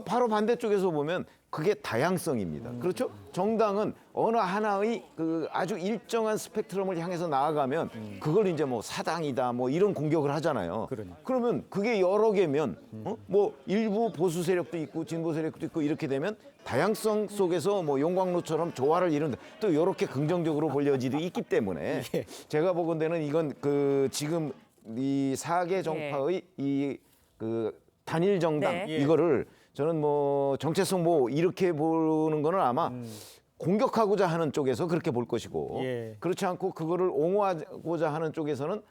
바로 반대쪽에서 보면 그게 다양성입니다. 그렇죠? 정당은 어느 하나의 그 아주 일정한 스펙트럼을 향해서 나아가면 그걸 이제 뭐 사당이다 뭐 이런 공격을 하잖아요. 그러면 그게 여러 개면 뭐 일부 보수 세력도 있고 진보 세력도 있고 이렇게 되면 다양성 속에서 뭐 용광로처럼 조화를 이룬다. 또 이렇게 긍정적으로 볼 여지도 있기 때문에 제가 보건대는 이건 그 지금 이 4개 정파의 이 그 단일 정당 이거를 저는 뭐 정체성 뭐 이렇게 보는 거는 아마 공격하고자 하는 쪽에서 그렇게 볼 것이고 그렇지 않고 그거를 옹호하고자 하는 쪽에서는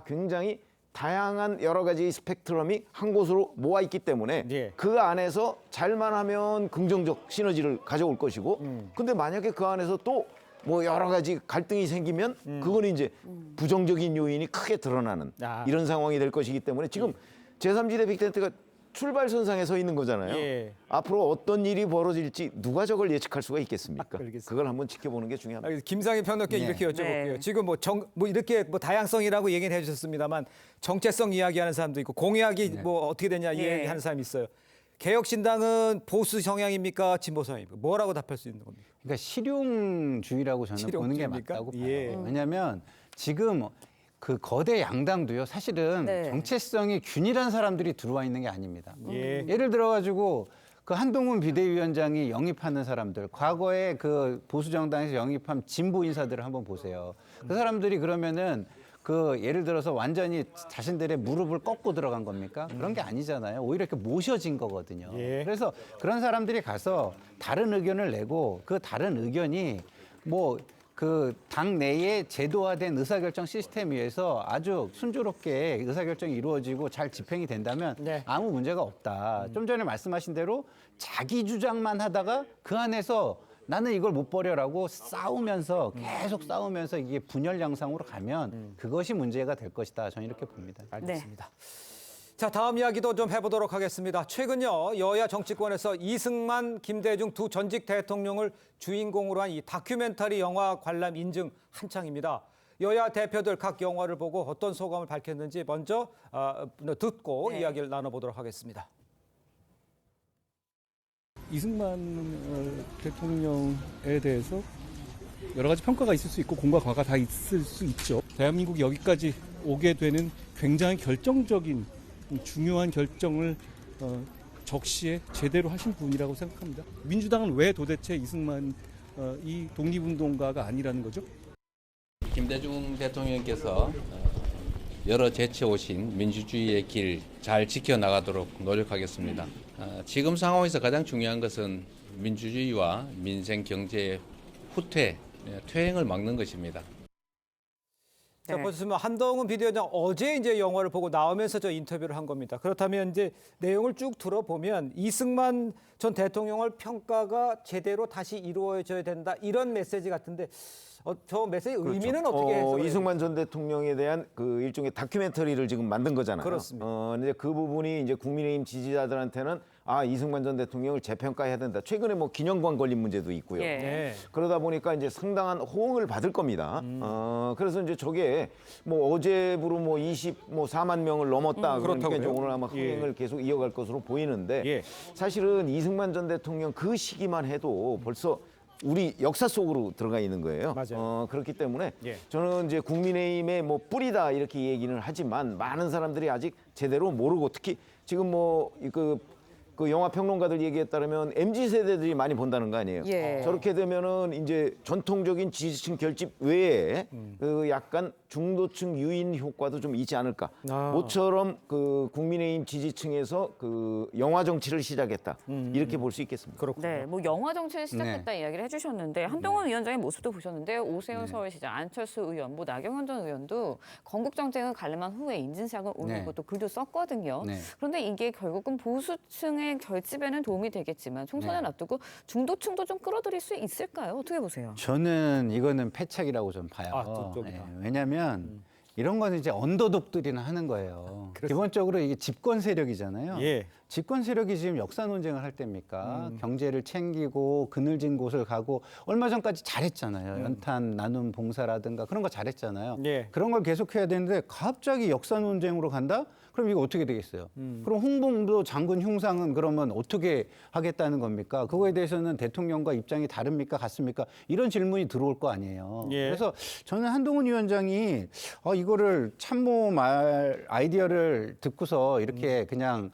굉장히 다양한 여러 가지 스펙트럼이 한 곳으로 모아 있기 때문에 그 안에서 잘만 하면 긍정적 시너지를 가져올 것이고 근데 만약에 그 안에서 또 뭐 여러 가지 갈등이 생기면 그건 이제 부정적인 요인이 크게 드러나는 이런 상황이 될 것이기 때문에 지금 제3지대 빅텐트가 출발선상에 서 있는 거잖아요. 앞으로 어떤 일이 벌어질지 누가 저걸 예측할 수가 있겠습니까? 그걸 한번 지켜보는 게 중요합니다. 김상희 평론가께 이렇게 여쭤볼게요. 지금 뭐 이렇게 뭐 다양성이라고 얘기는 해주셨습니다만 정체성 이야기하는 사람도 있고 공약이 뭐 어떻게 되냐 이야기하는 사람이 있어요. 개혁신당은 보수 성향입니까? 진보 성향입니까? 뭐라고 답할 수 있는 겁니까? 그러니까 실용주의라고 저는 보는 게 맞다고 봐요. 왜냐하면 지금 그 거대 양당도요. 사실은 정체성이 균일한 사람들이 들어와 있는 게 아닙니다. 예를 들어가지고 그 한동훈 비대위원장이 영입하는 사람들, 과거에 그 보수 정당에서 영입한 진보 인사들을 한번 보세요. 그 사람들이 그러면은 그 예를 들어서 완전히 자신들의 무릎을 꺾고 들어간 겁니까? 그런 게 아니잖아요. 오히려 이렇게 모셔진 거거든요. 그래서 그런 사람들이 가서 다른 의견을 내고 그 다른 의견이 뭐 그 당 내에 제도화된 의사결정 시스템 위에서 아주 순조롭게 의사결정이 이루어지고 잘 집행이 된다면 아무 문제가 없다. 좀 전에 말씀하신 대로 자기 주장만 하다가 그 안에서 나는 이걸 못 버려라고 싸우면서 계속 싸우면서 이게 분열 양상으로 가면 그것이 문제가 될 것이다. 저는 이렇게 봅니다. 알겠습니다. 자, 다음 이야기도 좀 해보도록 하겠습니다. 최근요 여야 정치권에서 이승만, 김대중 두 전직 대통령을 주인공으로 한 이 다큐멘터리 영화 관람 인증 한창입니다. 여야 대표들 각 영화를 보고 어떤 소감을 밝혔는지 먼저 듣고 이야기를 나눠보도록 하겠습니다. 이승만 대통령에 대해서 여러 가지 평가가 있을 수 있고 공과 과가 다 있을 수 있죠. 대한민국이 여기까지 오게 되는 굉장히 결정적인 중요한 결정을 적시에 제대로 하신 분이라고 생각합니다. 민주당은 왜 도대체 이승만 이 독립운동가가 아니라는 거죠? 김대중 대통령께서 여러 제쳐 오신 민주주의의 길 잘 지켜나가도록 노력하겠습니다. 지금 상황에서 가장 중요한 것은 민주주의와 민생 경제의 퇴행을 막는 것입니다. 자, 보셨으면 한동훈 비대위원장 어제 이제 영화를 보고 나오면서 저 인터뷰를 한 겁니다. 그렇다면 이제 내용을 쭉 들어보면 이승만 전 대통령을 평가가 제대로 다시 이루어져야 된다 이런 메시지 같은데 저 메시지 의미는 어떻게 해서 이승만 전 대통령에 대한 그 일종의 다큐멘터리를 지금 만든 거잖아요. 그렇습니다. 근데 그 부분이 이제 국민의힘 지지자들한테는 이승만 전 대통령을 재평가해야 된다. 최근에 뭐 기념관 걸린 문제도 있고요. 그러다 보니까 이제 상당한 호응을 받을 겁니다. 그래서 이제 저게 뭐 어제부로 뭐 24만 명을 넘었다. 그러니까 이제 오늘 아마 흥행을 계속 이어갈 것으로 보이는데 사실은 이승만 전 대통령 그 시기만 해도 벌써 우리 역사 속으로 들어가 있는 거예요. 맞아요. 그렇기 때문에 저는 이제 국민의힘의 뭐 뿌리다 이렇게 얘기는 하지만 많은 사람들이 아직 제대로 모르고 특히 지금 뭐 그 그 영화 평론가들 얘기에 따르면 MZ 세대들이 많이 본다는 거 아니에요. 예. 저렇게 되면은 이제 전통적인 지지층 결집 외에 그 약간 중도층 유인 효과도 좀 있지 않을까. 모처럼 그 국민의힘 지지층에서 그 영화 정치를 시작했다. 이렇게 볼 수 있겠습니다. 그렇군요. 네, 뭐 영화 정치를 시작했다 이야기를 해주셨는데 한동훈 위원장의 모습도 보셨는데 오세훈 서울시장, 안철수 의원, 뭐 나경원 전 의원도 건국 정쟁을 가름한 후에 인증샷을 올리고 또 글도 썼거든요. 그런데 이게 결국은 보수층의 결집에는 도움이 되겠지만 총선을 앞두고 중도층도 좀 끌어들일 수 있을까요? 어떻게 보세요? 저는 이거는 패착이라고 좀 봐요. 왜냐하면 이런 거는 이제 언더독들이나 하는 거예요. 기본적으로 이게 집권 세력이잖아요. 집권 세력이 지금 역사 논쟁을 할 때입니까? 경제를 챙기고 그늘진 곳을 가고 얼마 전까지 잘했잖아요. 연탄 나눔 봉사라든가 그런 거 잘했잖아요. 그런 걸 계속해야 되는데 갑자기 역사 논쟁으로 간다? 그럼 이거 어떻게 되겠어요? 그럼 홍범도 장군 흉상은 그러면 어떻게 하겠다는 겁니까? 그거에 대해서는 대통령과 입장이 다릅니까? 같습니까? 이런 질문이 들어올 거 아니에요. 그래서 저는 한동훈 위원장이 이거를 참모 말 아이디어를 듣고서 이렇게 그냥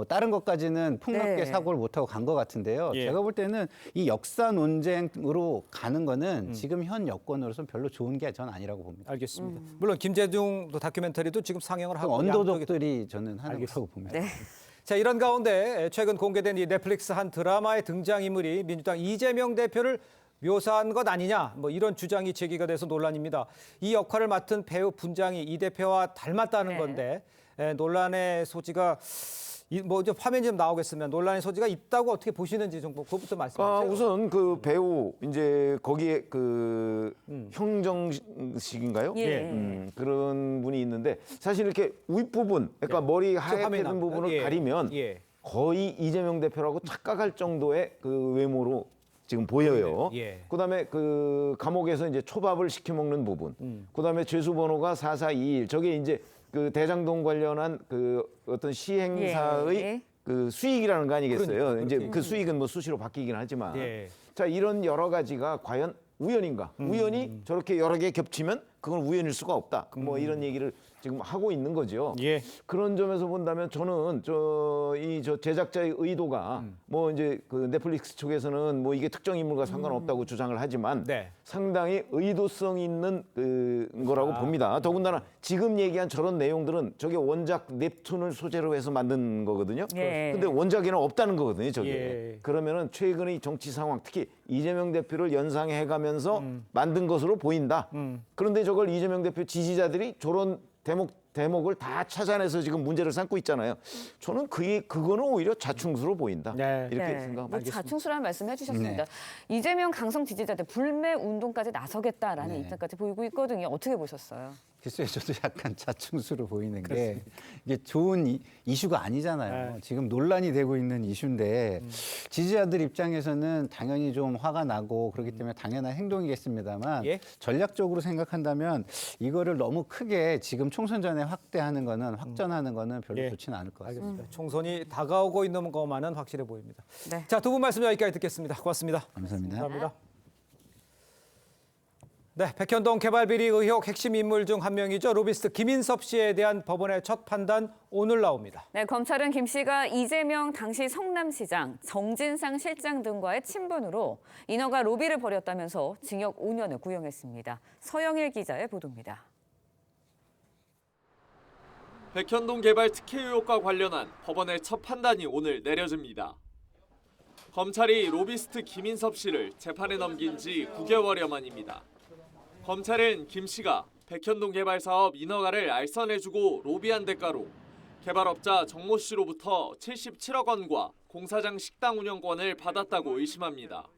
다른 것까지는 폭넓게 사고를 못하고 간 것 같은데요. 제가 볼 때는 이 역사 논쟁으로 가는 거는 지금 현 여건으로서는 별로 좋은 게 저는 아니라고 봅니다. 알겠습니다. 물론 김재중 다큐멘터리도 지금 상영을 하고 언더독들이 저는 하는 거라고 봅니다. 자, 이런 가운데 최근 공개된 이 넷플릭스 한 드라마의 등장인물이 민주당 이재명 대표를 묘사한 것 아니냐, 뭐 이런 주장이 제기가 돼서 논란입니다. 이 역할을 맡은 배우 분장이 이 대표와 닮았다는 건데 논란의 소지가 뭐 이제 화면 좀 나오겠으면 논란의 소지가 있다고 어떻게 보시는지 좀 그것부터 말씀해 주세요. 우선 그 배우 이제 거기에 그 형정식인가요? 그런 분이 있는데 사실 이렇게 윗부분, 그러니까 머리 하얗게 된 부분을 가리면 거의 이재명 대표라고 착각할 정도의 그 외모로 지금 보여요. 그다음에 그 감옥에서 이제 초밥을 시켜 먹는 부분. 그다음에 죄수 번호가 4421. 저게 이제 그 대장동 관련한 그 어떤 시행사의 그 수익이라는 거 아니겠어요? 이제 그 수익은 뭐 수시로 바뀌긴 하지만. 자, 이런 여러 가지가 과연 우연인가? 우연이 저렇게 여러 개 겹치면 그건 우연일 수가 없다. 뭐 이런 얘기를 지금 하고 있는 거죠. 그런 점에서 본다면 저는 저 제작자의 의도가 뭐 이제 그 넷플릭스 쪽에서는 뭐 이게 특정 인물과 상관없다고 주장을 하지만 상당히 의도성 있는 거라고 봅니다. 더군다나 지금 얘기한 저런 내용들은 저게 원작 넵툰을 소재로 해서 만든 거거든요. 근데 원작에는 없다는 거거든요, 저게. 그러면은 최근의 정치 상황, 특히 이재명 대표를 연상해 가면서 만든 것으로 보인다. 그런데 저걸 이재명 대표 지지자들이 저런 대목을 다 찾아내서 지금 문제를 삼고 있잖아요. 저는 그거는 오히려 자충수로 보인다. 이렇게 생각합니다. 자충수라는 말씀해 주셨습니다. 이재명 강성 지지자들 불매 운동까지 나서겠다라는 입장까지 보이고 있거든요. 어떻게 보셨어요? 글쎄요, 저도 약간 자충수로 보이는 게 이게 좋은 이슈가 아니잖아요. 지금 논란이 되고 있는 이슈인데 지지자들 입장에서는 당연히 좀 화가 나고 그렇기 때문에 당연한 행동이겠습니다만 전략적으로 생각한다면 이거를 너무 크게 지금 총선 전에 확전하는 거는 별로 좋지는 않을 것 같습니다. 알겠습니다. 총선이 다가오고 있는 것만은 확실해 보입니다. 자, 두 분 말씀 여기까지 듣겠습니다. 고맙습니다. 감사합니다. 네, 백현동 개발비리 의혹 핵심 인물 중 한 명이죠. 로비스트 김인섭 씨에 대한 법원의 첫 판단 오늘 나옵니다. 네, 검찰은 김 씨가 이재명 당시 성남시장, 정진상 실장 등과의 친분으로 인허가 로비를 벌였다면서 징역 5년을 구형했습니다. 서영일 기자의 보도입니다. 백현동 개발 특혜 의혹과 관련한 법원의 첫 판단이 오늘 내려집니다. 검찰이 로비스트 김인섭 씨를 재판에 넘긴 지 9개월여 만입니다. 검찰은 김 씨가 백현동 개발 사업 인허가를 알선해주고 로비한 대가로 개발업자 정모 씨로부터 77억 원과 공사장 식당 운영권을 받았다고 의심합니다.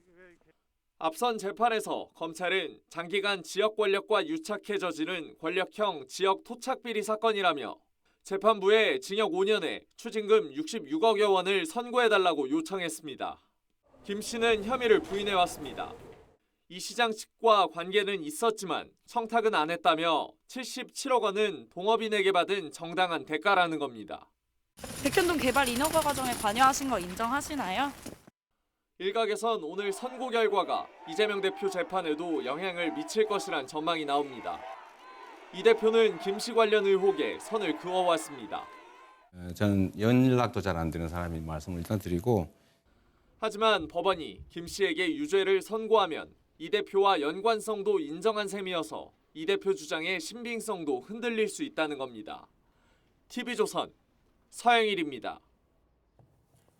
앞선 재판에서 검찰은 장기간 지역 권력과 유착해 저지른 권력형 지역 토착비리 사건이라며 재판부에 징역 5년에 추징금 66억여 원을 선고해달라고 요청했습니다. 김 씨는 혐의를 부인해왔습니다. 이 시장 측과 관계는 있었지만 청탁은 안 했다며 77억 원은 동업인에게 받은 정당한 대가라는 겁니다. 백현동 개발 인허가 과정에 관여하신 거 인정하시나요? 일각에선 오늘 선고 결과가 이재명 대표 재판에도 영향을 미칠 것이란 전망이 나옵니다. 이 대표는 김 씨 관련 의혹에 선을 그어왔습니다. 저는 연락도 잘 안 되는 사람이 말씀을 일단 드리고 하지만 법원이 김 씨에게 유죄를 선고하면 이 대표와 연관성도 인정한 셈이어서 이 대표 주장의 신빙성도 흔들릴 수 있다는 겁니다. TV조선 서영일입니다.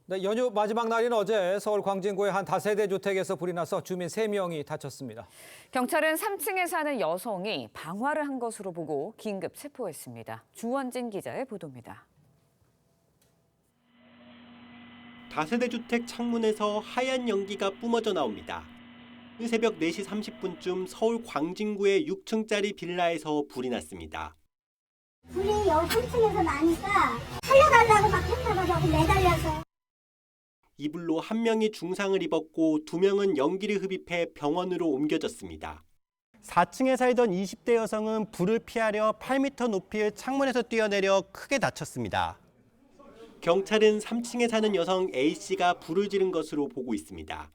네, 연휴 마지막 날인 어제 서울 광진구의 한 다세대 주택에서 불이 나서 주민 3명이 다쳤습니다. 경찰은 3층에 사는 여성이 방화를 한 것으로 보고 긴급 체포했습니다. 주원진 기자의 보도입니다. 다세대 주택 창문에서 하얀 연기가 뿜어져 나옵니다. 새벽 4시 30분쯤 서울 광진구의 6층짜리 빌라에서 불이 났습니다. 불이 여기 3층에서 나니까 살려달라고 막 했나 봐, 저기 매달려서. 이 불로 한 명이 중상을 입었고 2명은 연기를 흡입해 병원으로 옮겨졌습니다. 4층에 살던 20대 여성은 불을 피하려 8m 높이의 창문에서 뛰어내려 크게 다쳤습니다. 경찰은 3층에 사는 여성 A씨가 불을 지른 것으로 보고 있습니다.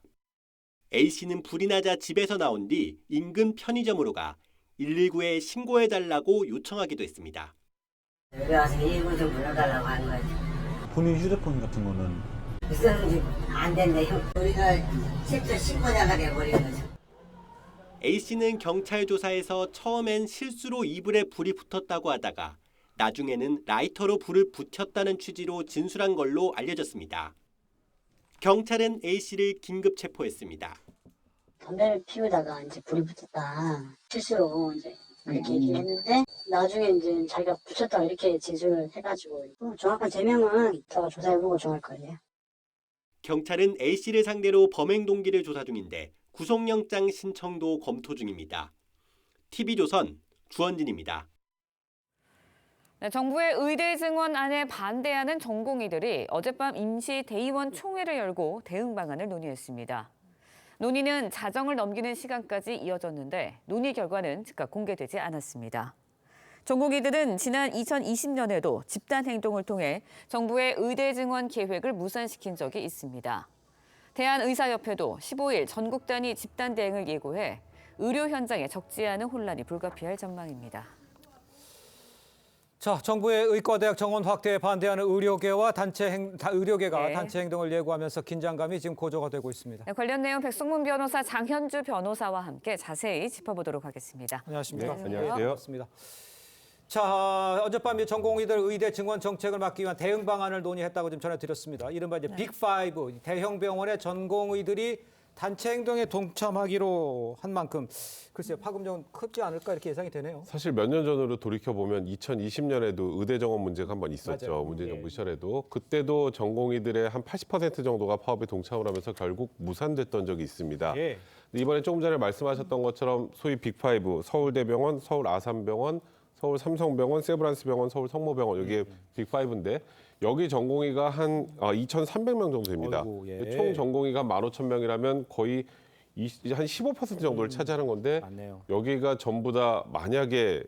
A씨는 불이 나자 집에서 나온 뒤 인근 편의점으로 가 119에 신고해달라고 요청하기도 했습니다. 여기 와서 119 좀 불러달라고 하는 거지. 본인 휴대폰 같은 거는? 있었는지 안 된대요. 우리가 직접 신고자가 돼버린 거죠. A씨는 경찰 조사에서 처음엔 실수로 이불에 불이 붙었다고 하다가 나중에는 라이터로 불을 붙였다는 취지로 진술한 걸로 알려졌습니다. 경찰은 A씨를 긴급 체포했습니다. 담배를 피우다가 이제 불이 붙었다. 실수로 이제 그렇게 얘기를 했는데 나중에 이제 자기가 붙였다 이렇게 진술을 해가지고 정확한 제명은 더 조사해보고 정할 거예요. 경찰은 A씨를 상대로 범행 동기를 조사 중인데 구속영장 신청도 검토 중입니다. TV조선 주원진입니다. 네, 정부의 의대 증원안에 반대하는 전공의들이 어젯밤 임시 대의원 총회를 열고 대응 방안을 논의했습니다. 논의는 자정을 넘기는 시간까지 이어졌는데 논의 결과는 즉각 공개되지 않았습니다. 전공의들은 지난 2020년에도 집단 행동을 통해 정부의 의대 증원 계획을 무산시킨 적이 있습니다. 대한의사협회도 15일 전국 단위 집단 대응을 예고해 의료 현장에 적지 않은 혼란이 불가피할 전망입니다. 자, 정부의 의과대학 정원 확대에 반대하는 의료계가 단체 행동을 예고하면서 긴장감이 지금 고조가 되고 있습니다. 네, 관련 내용 백성문 변호사, 장현주 변호사와 함께 자세히 짚어보도록 하겠습니다. 안녕하십니까? 네, 안녕하세요. 반갑습니다. 자, 어젯밤 전공의들 의대 증원 정책을 막기 위한 대응 방안을 논의했다고 지금 전해드렸습니다. 이른바 이제 빅5 대형 병원의 전공의들이 단체 행동에 동참하기로 한 만큼 글쎄요, 파급력은 크지 않을까 이렇게 예상이 되네요. 사실 몇 년 전으로 돌이켜보면 2020년에도 의대 정원 문제가 한 번 있었죠. 맞아요. 문재인 정부 예. 시절에도. 그때도 전공의들의 한 80% 정도가 파업에 동참을 하면서 결국 무산됐던 적이 있습니다. 예. 이번에 조금 전에 말씀하셨던 것처럼 소위 빅5, 서울대병원, 서울아산병원, 서울삼성병원, 세브란스병원, 서울성모병원 여기에 빅5인데 여기 전공의가 한 2,300명 정도 됩니다. 어이구, 예. 총 전공의가 15,000명이라면 거의 한 15% 정도를 차지하는 건데 맞네요. 여기가 전부 다 만약에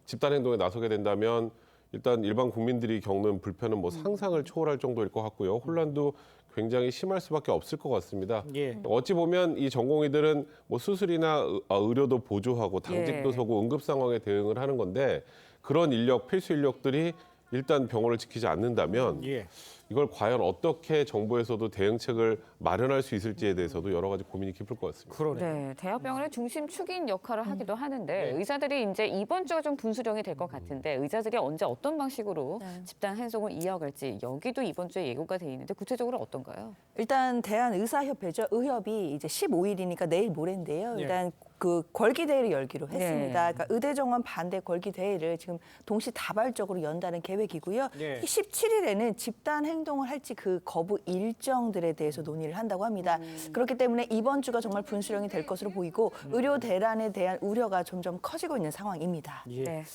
집단 행동에 나서게 된다면 일단 일반 국민들이 겪는 불편은 뭐 상상을 초월할 정도일 것 같고요. 혼란도 굉장히 심할 수밖에 없을 것 같습니다. 예. 어찌 보면 이 전공의들은 뭐 수술이나 의료도 보조하고 당직도 예. 서고 응급 상황에 대응을 하는 건데 그런 인력, 필수 인력들이 일단 병원을 지키지 않는다면 예. 이걸 과연 어떻게 정부에서도 대응책을 마련할 수 있을지에 대해서도 여러 가지 고민이 깊을 것 같습니다. 네, 대학병원의 중심 축인 역할을 하기도 하는데 의사들이 이제 이번 주가 좀 분수령이 될 것 같은데 의사들이 언제 어떤 방식으로 집단 행동을 이어갈지 여기도 이번 주에 예고가 돼 있는데 구체적으로 어떤가요? 일단 대한의사협회죠. 의협이 이제 15일이니까 내일 모레인데요. 일단 그 걸기 대회를 열기로 했습니다. 그러니까 의대 정원 반대 걸기 대회를 지금 동시다발적으로 연다는 계획이고요. 17일에는 집단 행동을 할지 그 거부 일정들에 대해서 논의를 한다고 합니다. 그렇기 때문에 이번 주가 정말 분수령이 될 것으로 보이고 의료 대란에 대한 우려가 점점 커지고 있는 상황입니다. 예.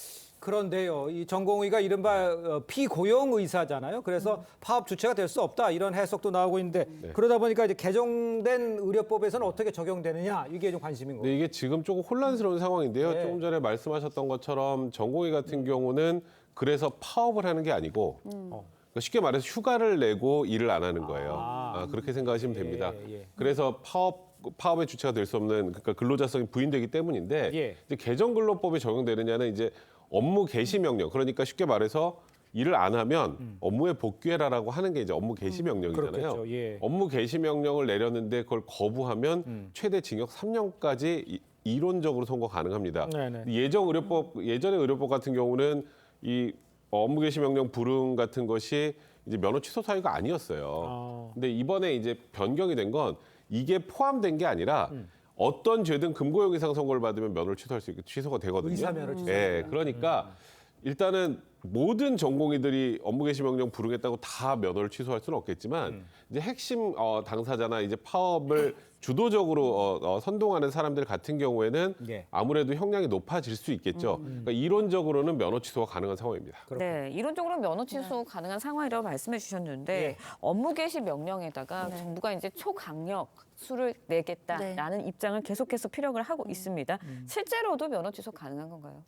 그런데요, 이 전공의가 이른바 피고용 의사잖아요. 그래서 파업 주체가 될 수 없다 이런 해석도 나오고 있는데 그러다 보니까 이제 개정된 의료법에서는 어떻게 적용되느냐 이게 좀 관심인 거예요. 네, 이게 지금 조금 혼란스러운 상황인데요. 네. 조금 전에 말씀하셨던 것처럼 전공의 같은 경우는 그래서 파업을 하는 게 아니고 그러니까 쉽게 말해서 휴가를 내고 일을 안 하는 거예요. 그렇게 생각하시면 됩니다. 그래서 파업의 주체가 될 수 없는 그러니까 근로자성이 부인되기 때문인데 이제 개정근로법이 적용되느냐는 이제 업무 개시 명령 그러니까 쉽게 말해서 일을 안 하면 업무에 복귀해라라고 하는 게 이제 업무 개시 명령이잖아요. 그렇겠죠. 예. 업무 개시 명령을 내렸는데 그걸 거부하면 최대 징역 3년까지 이론적으로 선고 가능합니다. 네네. 예전의 의료법 같은 경우는 이 업무 개시 명령 불응 같은 것이 이제 면허 취소 사유가 아니었어요. 근데 이번에 이제 변경이 된 건 이게 포함된 게 아니라 어떤 죄든 금고형 이상 선고를 받으면 면허를 취소할 수 있게 취소가 되거든요. 의사면허 취소. 네, 그러니까 일단은 모든 전공의들이 업무 개시 명령 불응했다고 다 면허를 취소할 수는 없겠지만 이제 핵심 당사자나 이제 파업을 주도적으로 선동하는 사람들 같은 경우에는 예. 아무래도 형량이 높아질 수 있겠죠. 그러니까 이론적으로는 면허 취소가 가능한 상황입니다. 네, 이론적으로 면허 취소 가능한 상황이라고 말씀해 주셨는데 업무 개시 명령에다가 정부가 이제 초강력 수를 내겠다라는 입장을 계속해서 피력을 하고 있습니다. 실제로도 면허 취소 가능한 건가요?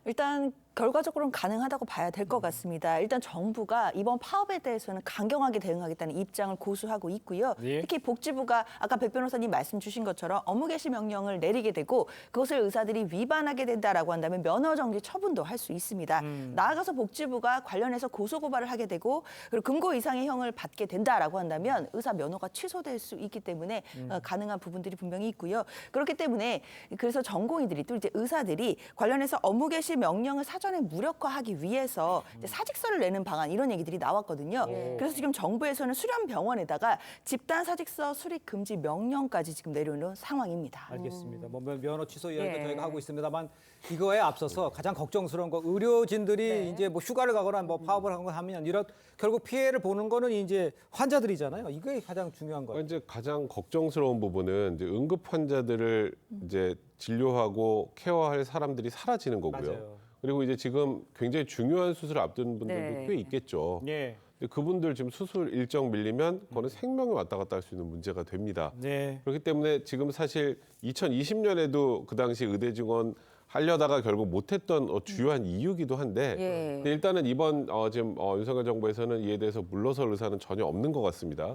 일단 결과적으로는 가능하다고 봐야 될 것 같습니다. 일단 정부가 이번 파업에 대해서는 강경하게 대응하겠다는 입장을 고수하고 있고요. 예. 특히 복지부가 아까 백 변호사님 말씀 주신 것처럼 업무 개시 명령을 내리게 되고 그것을 의사들이 위반하게 된다라고 한다면 면허 정지 처분도 할 수 있습니다. 나아가서 복지부가 관련해서 고소 고발을 하게 되고 그리고 금고 이상의 형을 받게 된다라고 한다면 의사 면허가 취소될 수 있기 때문에 가능한 부분들이 분명히 있고요. 그렇기 때문에 그래서 전공의들이 또 이제 의사들이 관련해서 업무 개시 명령을 사전에 무력화하기 위해서 이제 사직서를 내는 방안 이런 얘기들이 나왔거든요. 그래서 지금 정부에서는 수련 병원에다가 집단 사직서 수립 금지 명령까지 지금 내려놓은 상황입니다. 알겠습니다. 뭐 면허 취소 이야기도 예. 저희가 하고 있습니다만 이거에 앞서서 가장 걱정스러운 거 의료진들이 이제 뭐 휴가를 가거나 뭐 파업을 하거나 하면 이런 결국 피해를 보는 거는 이제 환자들이잖아요. 이게 가장 중요한 거예요. 이제 가장 걱정스러운 부분은 이제 응급 환자들을 이제 진료하고 케어할 사람들이 사라지는 거고요. 맞아요. 그리고 이제 지금 굉장히 중요한 수술을 앞둔 분들도 네. 꽤 있겠죠. 예. 근데 그분들 지금 수술 일정 밀리면 그거는 생명이 왔다 갔다 할 수 있는 문제가 됩니다. 네. 그렇기 때문에 지금 사실 2020년에도 그 당시 의대 증원 하려다가 결국 못했던 주요한 이유기도 한데 예. 근데 일단은 이번 지금 윤석열 정부에서는 이에 대해서 물러설 의사는 전혀 없는 것 같습니다.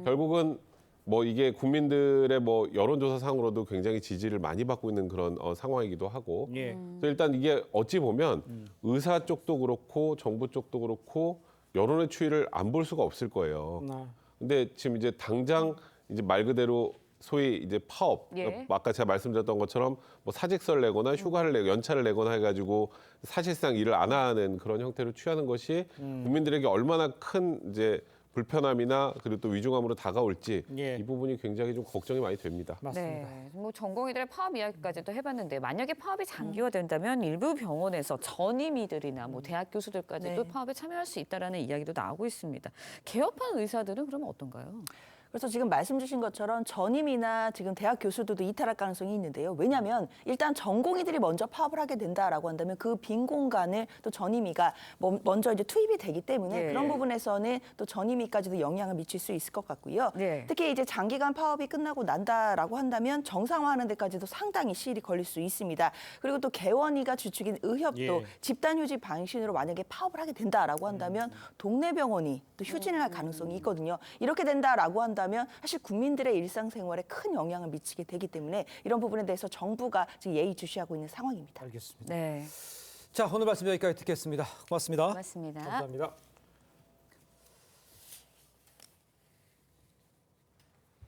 결국은 뭐 이게 국민들의 뭐 여론조사상으로도 굉장히 지지를 많이 받고 있는 그런 상황이기도 하고 예. 그래서 일단 이게 어찌 보면 의사 쪽도 그렇고 정부 쪽도 그렇고 여론의 추이를 안 볼 수가 없을 거예요. 근데 지금 이제 당장 이제 말 그대로 소위 이제 파업, 예. 그러니까 아까 제가 말씀드렸던 것처럼 뭐 사직서를 내거나 휴가를 내고 연차를 내거나 해가지고 사실상 일을 안 하는 그런 형태로 취하는 것이 국민들에게 얼마나 큰 이제 불편함이나 그리고 또 위중함으로 다가올지 예. 이 부분이 굉장히 좀 걱정이 많이 됩니다. 맞습니다. 네, 뭐 전공의들의 파업 이야기까지도 해봤는데 만약에 파업이 장기화된다면 일부 병원에서 전임의들이나 뭐 대학 교수들까지도 네. 파업에 참여할 수 있다라는 이야기도 나오고 있습니다. 개업한 의사들은 그러면 어떤가요? 그래서 지금 말씀 주신 것처럼 전임이나 지금 대학 교수들도 이탈할 가능성이 있는데요. 왜냐하면 일단 전공의들이 먼저 파업을 하게 된다라고 한다면 그 빈 공간을 또 전임의가 먼저 이제 투입이 되기 때문에 예. 그런 부분에서는 또 전임의까지도 영향을 미칠 수 있을 것 같고요. 예. 특히 이제 장기간 파업이 끝나고 난다라고 한다면 정상화하는 데까지도 상당히 시일이 걸릴 수 있습니다. 그리고 또 개원의가 주축인 의협도 예. 집단휴직 방식으로 만약에 파업을 하게 된다라고 한다면 동네 병원이 또 휴진을 할 가능성이 있거든요. 이렇게 된다라고 한다면 사실 국민들의 일상생활에 큰 영향을 미치게 되기 때문에 이런 부분에 대해서 정부가 지금 예의주시하고 있는 상황입니다. 알겠습니다. 네, 자, 오늘 말씀 여기까지 듣겠습니다. 고맙습니다. 고맙습니다. 감사합니다.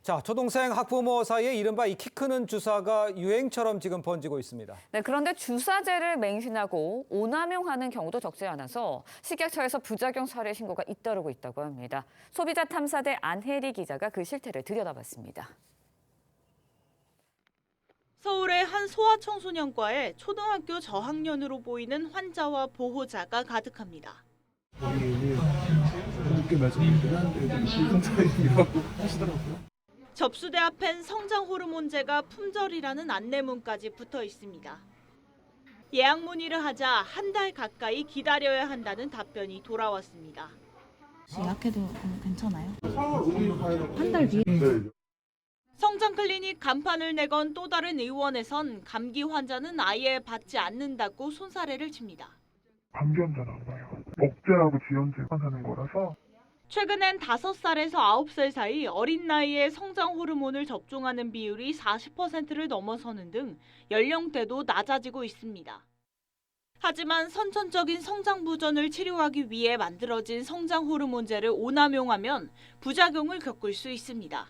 자, 초동생 학부모 사이에 이른바 이 키 크는 주사가 유행처럼 지금 번지고 있습니다. 네, 그런데 주사제를 맹신하고 오남용하는 경우도 적지 않아서 식약처에서 부작용 사례 신고가 잇따르고 있다고 합니다. 소비자 탐사대 안혜리 기자가 그 실태를 들여다봤습니다. 서울의 한 소아청소년과에 초등학교 저학년으로 보이는 환자와 보호자가 가득합니다. 접수대 앞엔 성장 호르몬제가 품절이라는 안내문까지 붙어 있습니다. 예약 문의를 하자 한 달 가까이 기다려야 한다는 답변이 돌아왔습니다. 예약해도 괜찮아요? 한 달 뒤에? 성장클리닉 간판을 내건 또 다른 의원에선 감기 환자는 아예 받지 않는다고 손사래를 칩니다. 감기 환자라고 봐요. 목재하고 지연제 하는 거라서. 최근엔 5살에서 9살 사이 어린 나이에 성장 호르몬을 접종하는 비율이 40%를 넘어서는 등 연령대도 낮아지고 있습니다. 하지만 선천적인 성장 부전을 치료하기 위해 만들어진 성장 호르몬제를 오남용하면 부작용을 겪을 수 있습니다.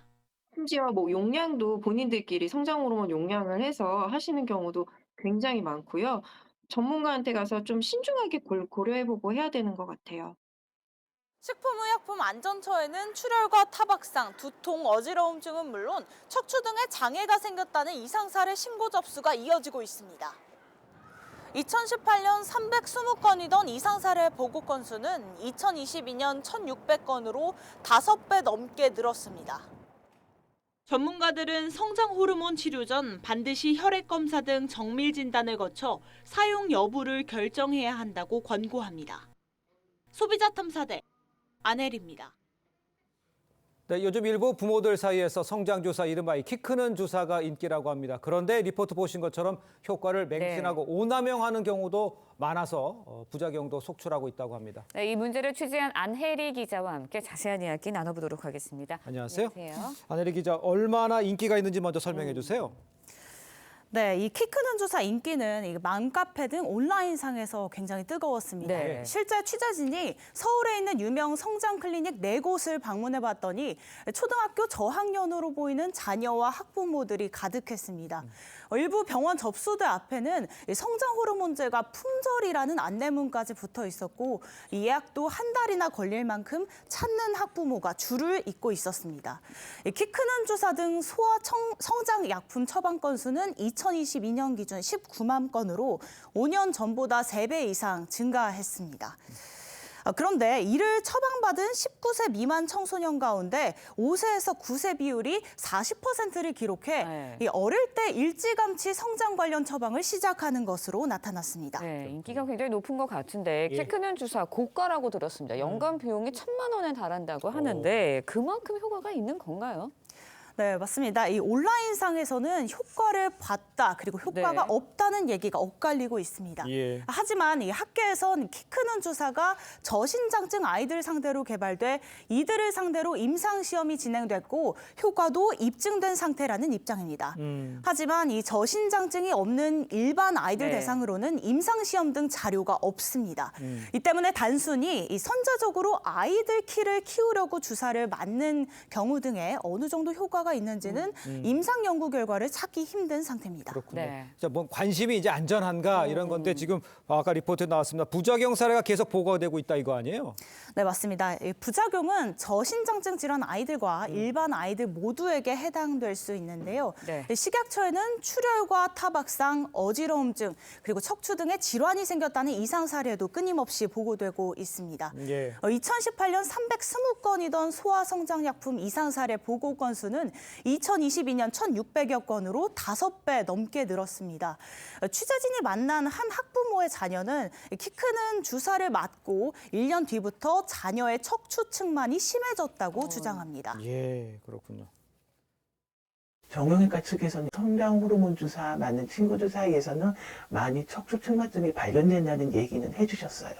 심지어 뭐 용량도 본인들끼리 성장 호르몬 용량을 해서 하시는 경우도 굉장히 많고요. 전문가한테 가서 좀 신중하게 고려해보고 해야 되는 것 같아요. 식품의약품안전처에는 출혈과 타박상, 두통, 어지러움증은 물론 척추 등의 장애가 생겼다는 이상 사례 신고 접수가 이어지고 있습니다. 2018년 320건이던 이상 사례 보고 건수는 2022년 1,600건으로 5배 넘게 늘었습니다. 전문가들은 성장 호르몬 치료 전 반드시 혈액 검사 등 정밀 진단을 거쳐 사용 여부를 결정해야 한다고 권고합니다. 소비자 탐사대 안혜리입니다. 네, 요즘 일부 부모들 사이에서 성장주사 이른바 키 크는 주사가 인기라고 합니다. 그런데 리포트 보신 것처럼 효과를 맹신하고 오남용하는 경우도 많아서 부작용도 속출하고 있다고 합니다. 네, 이 문제를 취재한 안혜리 기자와 함께 자세한 이야기 나눠보도록 하겠습니다. 안녕하세요. 안녕하세요. 안혜리 기자, 얼마나 인기가 있는지 먼저 설명해 주세요. 네, 이 키 크는 주사 인기는 이 맘카페 등 온라인상에서 굉장히 뜨거웠습니다. 네. 실제 취재진이 서울에 있는 유명 성장 클리닉 4곳을 방문해 봤더니 초등학교 저학년으로 보이는 자녀와 학부모들이 가득했습니다. 일부 병원 접수대 앞에는 이 성장 호르몬제가 품절이라는 안내문까지 붙어 있었고 이 예약도 한 달이나 걸릴 만큼 찾는 학부모가 줄을 잇고 있었습니다. 키 크는 주사 등 소아 성장 약품 처방 건수는 2022년 기준 19만 건으로 5년 전보다 3배 이상 증가했습니다. 그런데 이를 처방받은 19세 미만 청소년 가운데 5세에서 9세 비율이 40%를 기록해 이 어릴 때 일찌감치 성장 관련 처방을 시작하는 것으로 나타났습니다. 네, 인기가 굉장히 높은 것 같은데 키 크는 주사 고가라고 들었습니다. 연간 비용이 1,000만 원에 달한다고 하는데 그만큼 효과가 있는 건가요? 네, 맞습니다. 이 온라인상에서는 효과를 봤다, 그리고 효과가 없다는 얘기가 엇갈리고 있습니다. 하지만 이 학계에선 키 크는 주사가 저신장증 아이들 상대로 개발돼 이들을 상대로 임상시험이 진행됐고 효과도 입증된 상태라는 입장입니다. 하지만 이 저신장증이 없는 일반 아이들 대상으로는 임상시험 등 자료가 없습니다. 이 때문에 단순히 이 선제적으로 아이들 키를 키우려고 주사를 맞는 경우 등에 어느 정도 효과가 있는지는 임상 연구 결과를 찾기 힘든 상태입니다. 그렇군요. 자, 뭐 관심이 이제 안전한가 이런 건데 지금 아까 리포트에 나왔습니다. 부작용 사례가 계속 보고가 되고 있다 이거 아니에요? 네, 맞습니다. 이 부작용은 저신장증 질환 아이들과 일반 아이들 모두에게 해당될 수 있는데요. 식약처에는 출혈과 타박상, 어지러움증, 그리고 척추 등의 질환이 생겼다는 이상 사례도 끊임없이 보고되고 있습니다. 2018년 320건이던 소아성장약품 이상 사례 보고 건수는 2022년 1,600여 건으로 5배 넘게 늘었습니다. 취재진이 만난 한 학부모의 자녀는 키 크는 주사를 맞고 1년 뒤부터 자녀의 척추측만이 심해졌다고 주장합니다. 예, 그렇군요. 정형외과 측에서는 성장 호르몬 주사 맞는 친구들 사이에서는 많이 척추 측만증이 발견된다는 얘기는 해주셨어요.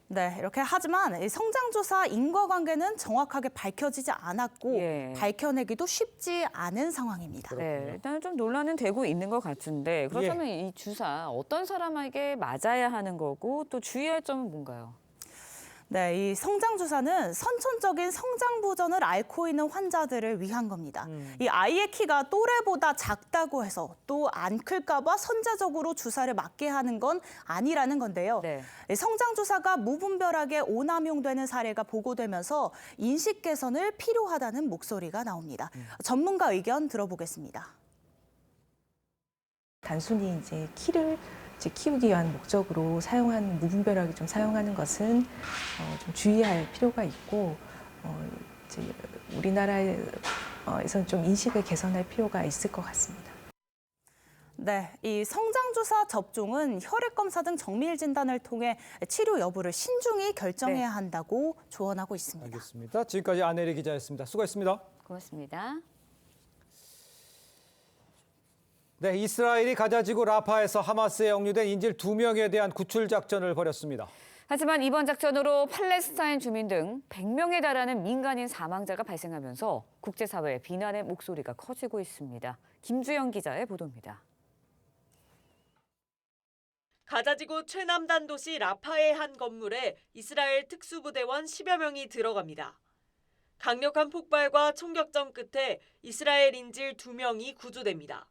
네, 이렇게 하지만 이 성장주사 인과관계는 정확하게 밝혀지지 않았고 밝혀내기도 쉽지 않은 상황입니다. 네, 일단 좀 논란은 되고 있는 것 같은데 그렇다면 이 주사 어떤 사람에게 맞아야 하는 거고 또 주의할 점은 뭔가요? 네, 이 성장주사는 선천적인 성장 부전을 앓고 있는 환자들을 위한 겁니다. 이 아이의 키가 또래보다 작다고 해서 또 안 클까 봐 선제적으로 주사를 맞게 하는 건 아니라는 건데요. 이 성장주사가 무분별하게 오남용되는 사례가 보고되면서 인식 개선을 필요하다는 목소리가 나옵니다. 전문가 의견 들어보겠습니다. 단순히 이제 키를 키우기 위한 목적으로 사용하는 무분별하게 좀 사용하는 것은 좀 주의할 필요가 있고 이제 우리나라에서는 좀 인식을 개선할 필요가 있을 것 같습니다. 네, 이 성장주사 접종은 혈액 검사 등 정밀 진단을 통해 치료 여부를 신중히 결정해야 한다고 조언하고 있습니다. 알겠습니다. 지금까지 안혜리 기자였습니다. 수고했습니다. 고맙습니다. 네, 이스라엘이 가자지구 라파에서 하마스에 억류된 인질 2명에 대한 구출 작전을 벌였습니다. 하지만 이번 작전으로 팔레스타인 주민 등 100명에 달하는 민간인 사망자가 발생하면서 국제사회의 비난의 목소리가 커지고 있습니다. 김주영 기자의 보도입니다. 가자지구 최남단 도시 라파의 한 건물에 이스라엘 특수부대원 10여 명이 들어갑니다. 강력한 폭발과 총격전 끝에 이스라엘 인질 2명이 구조됩니다.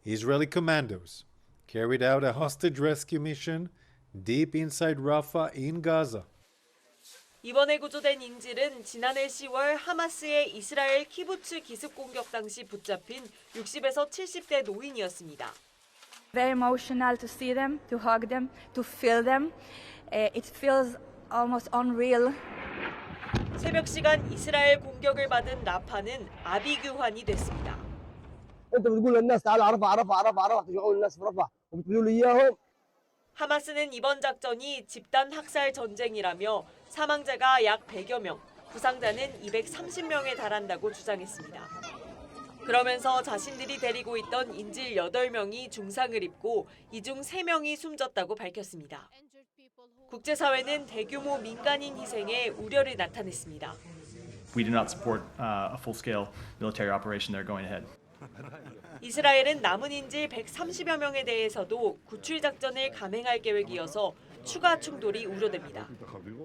Israeli commandos carried out a hostage rescue mission deep inside Rafah in Gaza. 이번에 구조된 인질은 지난해 10월 하마스의 이스라엘 키부츠 기습 공격 당시 붙잡힌 60에서 70대 노인이었습니다. Very emotional to see them, to hug them, to feel them. It feels almost unreal. 새벽 시간 이스라엘 공격을 받은 라파는 아비규환이 됐습니다. 하마스는 이번 작전이 집단 학살 전쟁이라며 사망자가 약 100여 명, 부상자는 230명에 달한다고 주장했습니다. 그러면서 자신들이 데리고 있던 인질 8명이 중상을 입고 이 중 3명이 숨졌다고 밝혔습니다. 국제사회는 대규모 민간인 희생에 우려를 나타냈습니다. We do not support a full-scale military operation there going ahead. 이스라엘은 남은 인질 130여 명에 대해서도 구출 작전을 감행할 계획이어서 추가 충돌이 우려됩니다.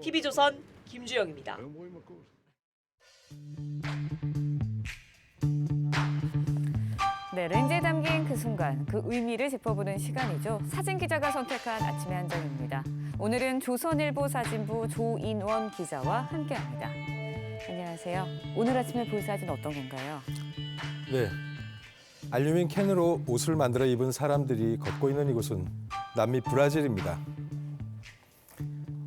TV조선 김주영입니다. 네, 렌즈에 담긴 그 순간, 그 의미를 짚어보는 시간이죠. 사진 기자가 선택한 아침의 한 장입니다. 오늘은 조선일보 사진부 조인원 기자와 함께합니다. 안녕하세요. 오늘 아침에 볼 사진 어떤 건가요? 네, 알루미늄 캔으로 옷을 만들어 입은 사람들이 걷고 있는 이곳은 남미 브라질입니다.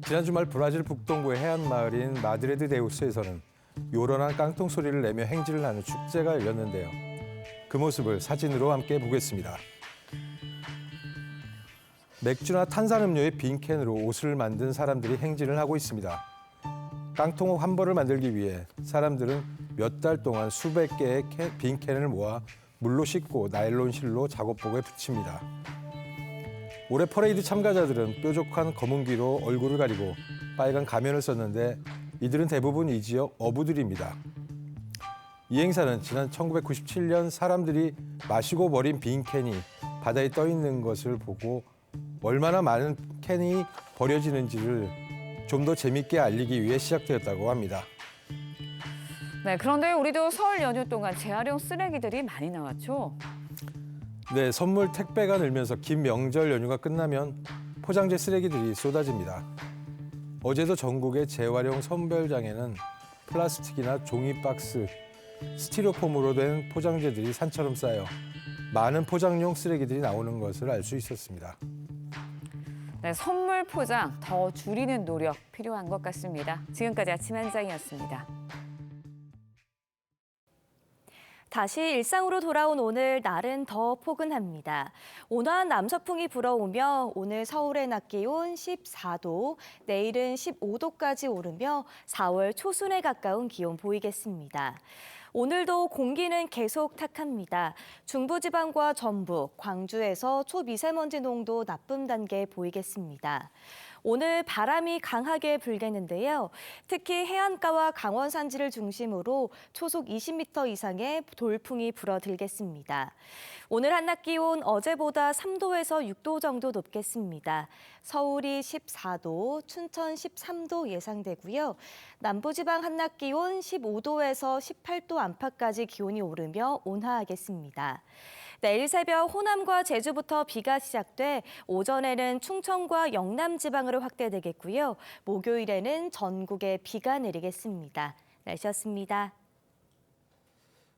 지난 주말 브라질 북동부의 해안 마을인 마드레드 데우스에서는 요란한 깡통 소리를 내며 행진을 하는 축제가 열렸는데요. 그 모습을 사진으로 함께 보겠습니다. 맥주나 탄산음료의 빈 캔으로 옷을 만든 사람들이 행진을 하고 있습니다. 깡통옥 한 벌을 만들기 위해 사람들은 몇 달 동안 수백 개의 빈 캔을 모아 물로 씻고 나일론 실로 작업복에 붙입니다. 올해 퍼레이드 참가자들은 뾰족한 검은 귀로 얼굴을 가리고 빨간 가면을 썼는데 이들은 대부분 이 지역 어부들입니다. 이 행사는 지난 1997년 사람들이 마시고 버린 빈 캔이 바다에 떠 있는 것을 보고 얼마나 많은 캔이 버려지는지를 좀 더 재밌게 알리기 위해 시작되었다고 합니다. 네, 그런데 우리도 설 연휴 동안 재활용 쓰레기들이 많이 나왔죠? 네, 선물 택배가 늘면서 긴 명절 연휴가 끝나면 포장재 쓰레기들이 쏟아집니다. 어제도 전국의 재활용 선별장에는 플라스틱이나 종이 박스, 스티로폼으로 된 포장재들이 산처럼 쌓여 많은 포장용 쓰레기들이 나오는 것을 알 수 있었습니다. 네, 선물 포장 더 줄이는 노력 필요한 것 같습니다. 지금까지 아침 한 장이었습니다. 다시 일상으로 돌아온 오늘 날은 더 포근합니다. 온화한 남서풍이 불어오며 오늘 서울의 낮 기온 14도, 내일은 15도까지 오르며 4월 초순에 가까운 기온 보이겠습니다. 오늘도 공기는 계속 탁합니다. 중부지방과 전북, 광주에서 초미세먼지 농도 나쁨 단계 보이겠습니다. 오늘 바람이 강하게 불겠는데요. 특히 해안가와 강원 산지를 중심으로 초속 20m 이상의 돌풍이 불어들겠습니다. 오늘 한낮 기온 어제보다 3도에서 6도 정도 높겠습니다. 서울이 14도, 춘천 13도 예상되고요. 남부지방 한낮 기온 15도에서 18도 안팎까지 기온이 오르며 온화하겠습니다. 내일 새벽 호남과 제주부터 비가 시작돼 오전에는 충청과 영남 지방으로 확대되겠고요. 목요일에는 전국에 비가 내리겠습니다. 날씨였습니다.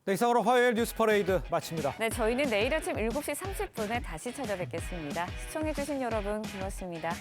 네, 이상으로 화요일 뉴스 퍼레이드 마칩니다. 네, 저희는 내일 아침 7시 30분에 다시 찾아뵙겠습니다. 시청해주신 여러분 고맙습니다.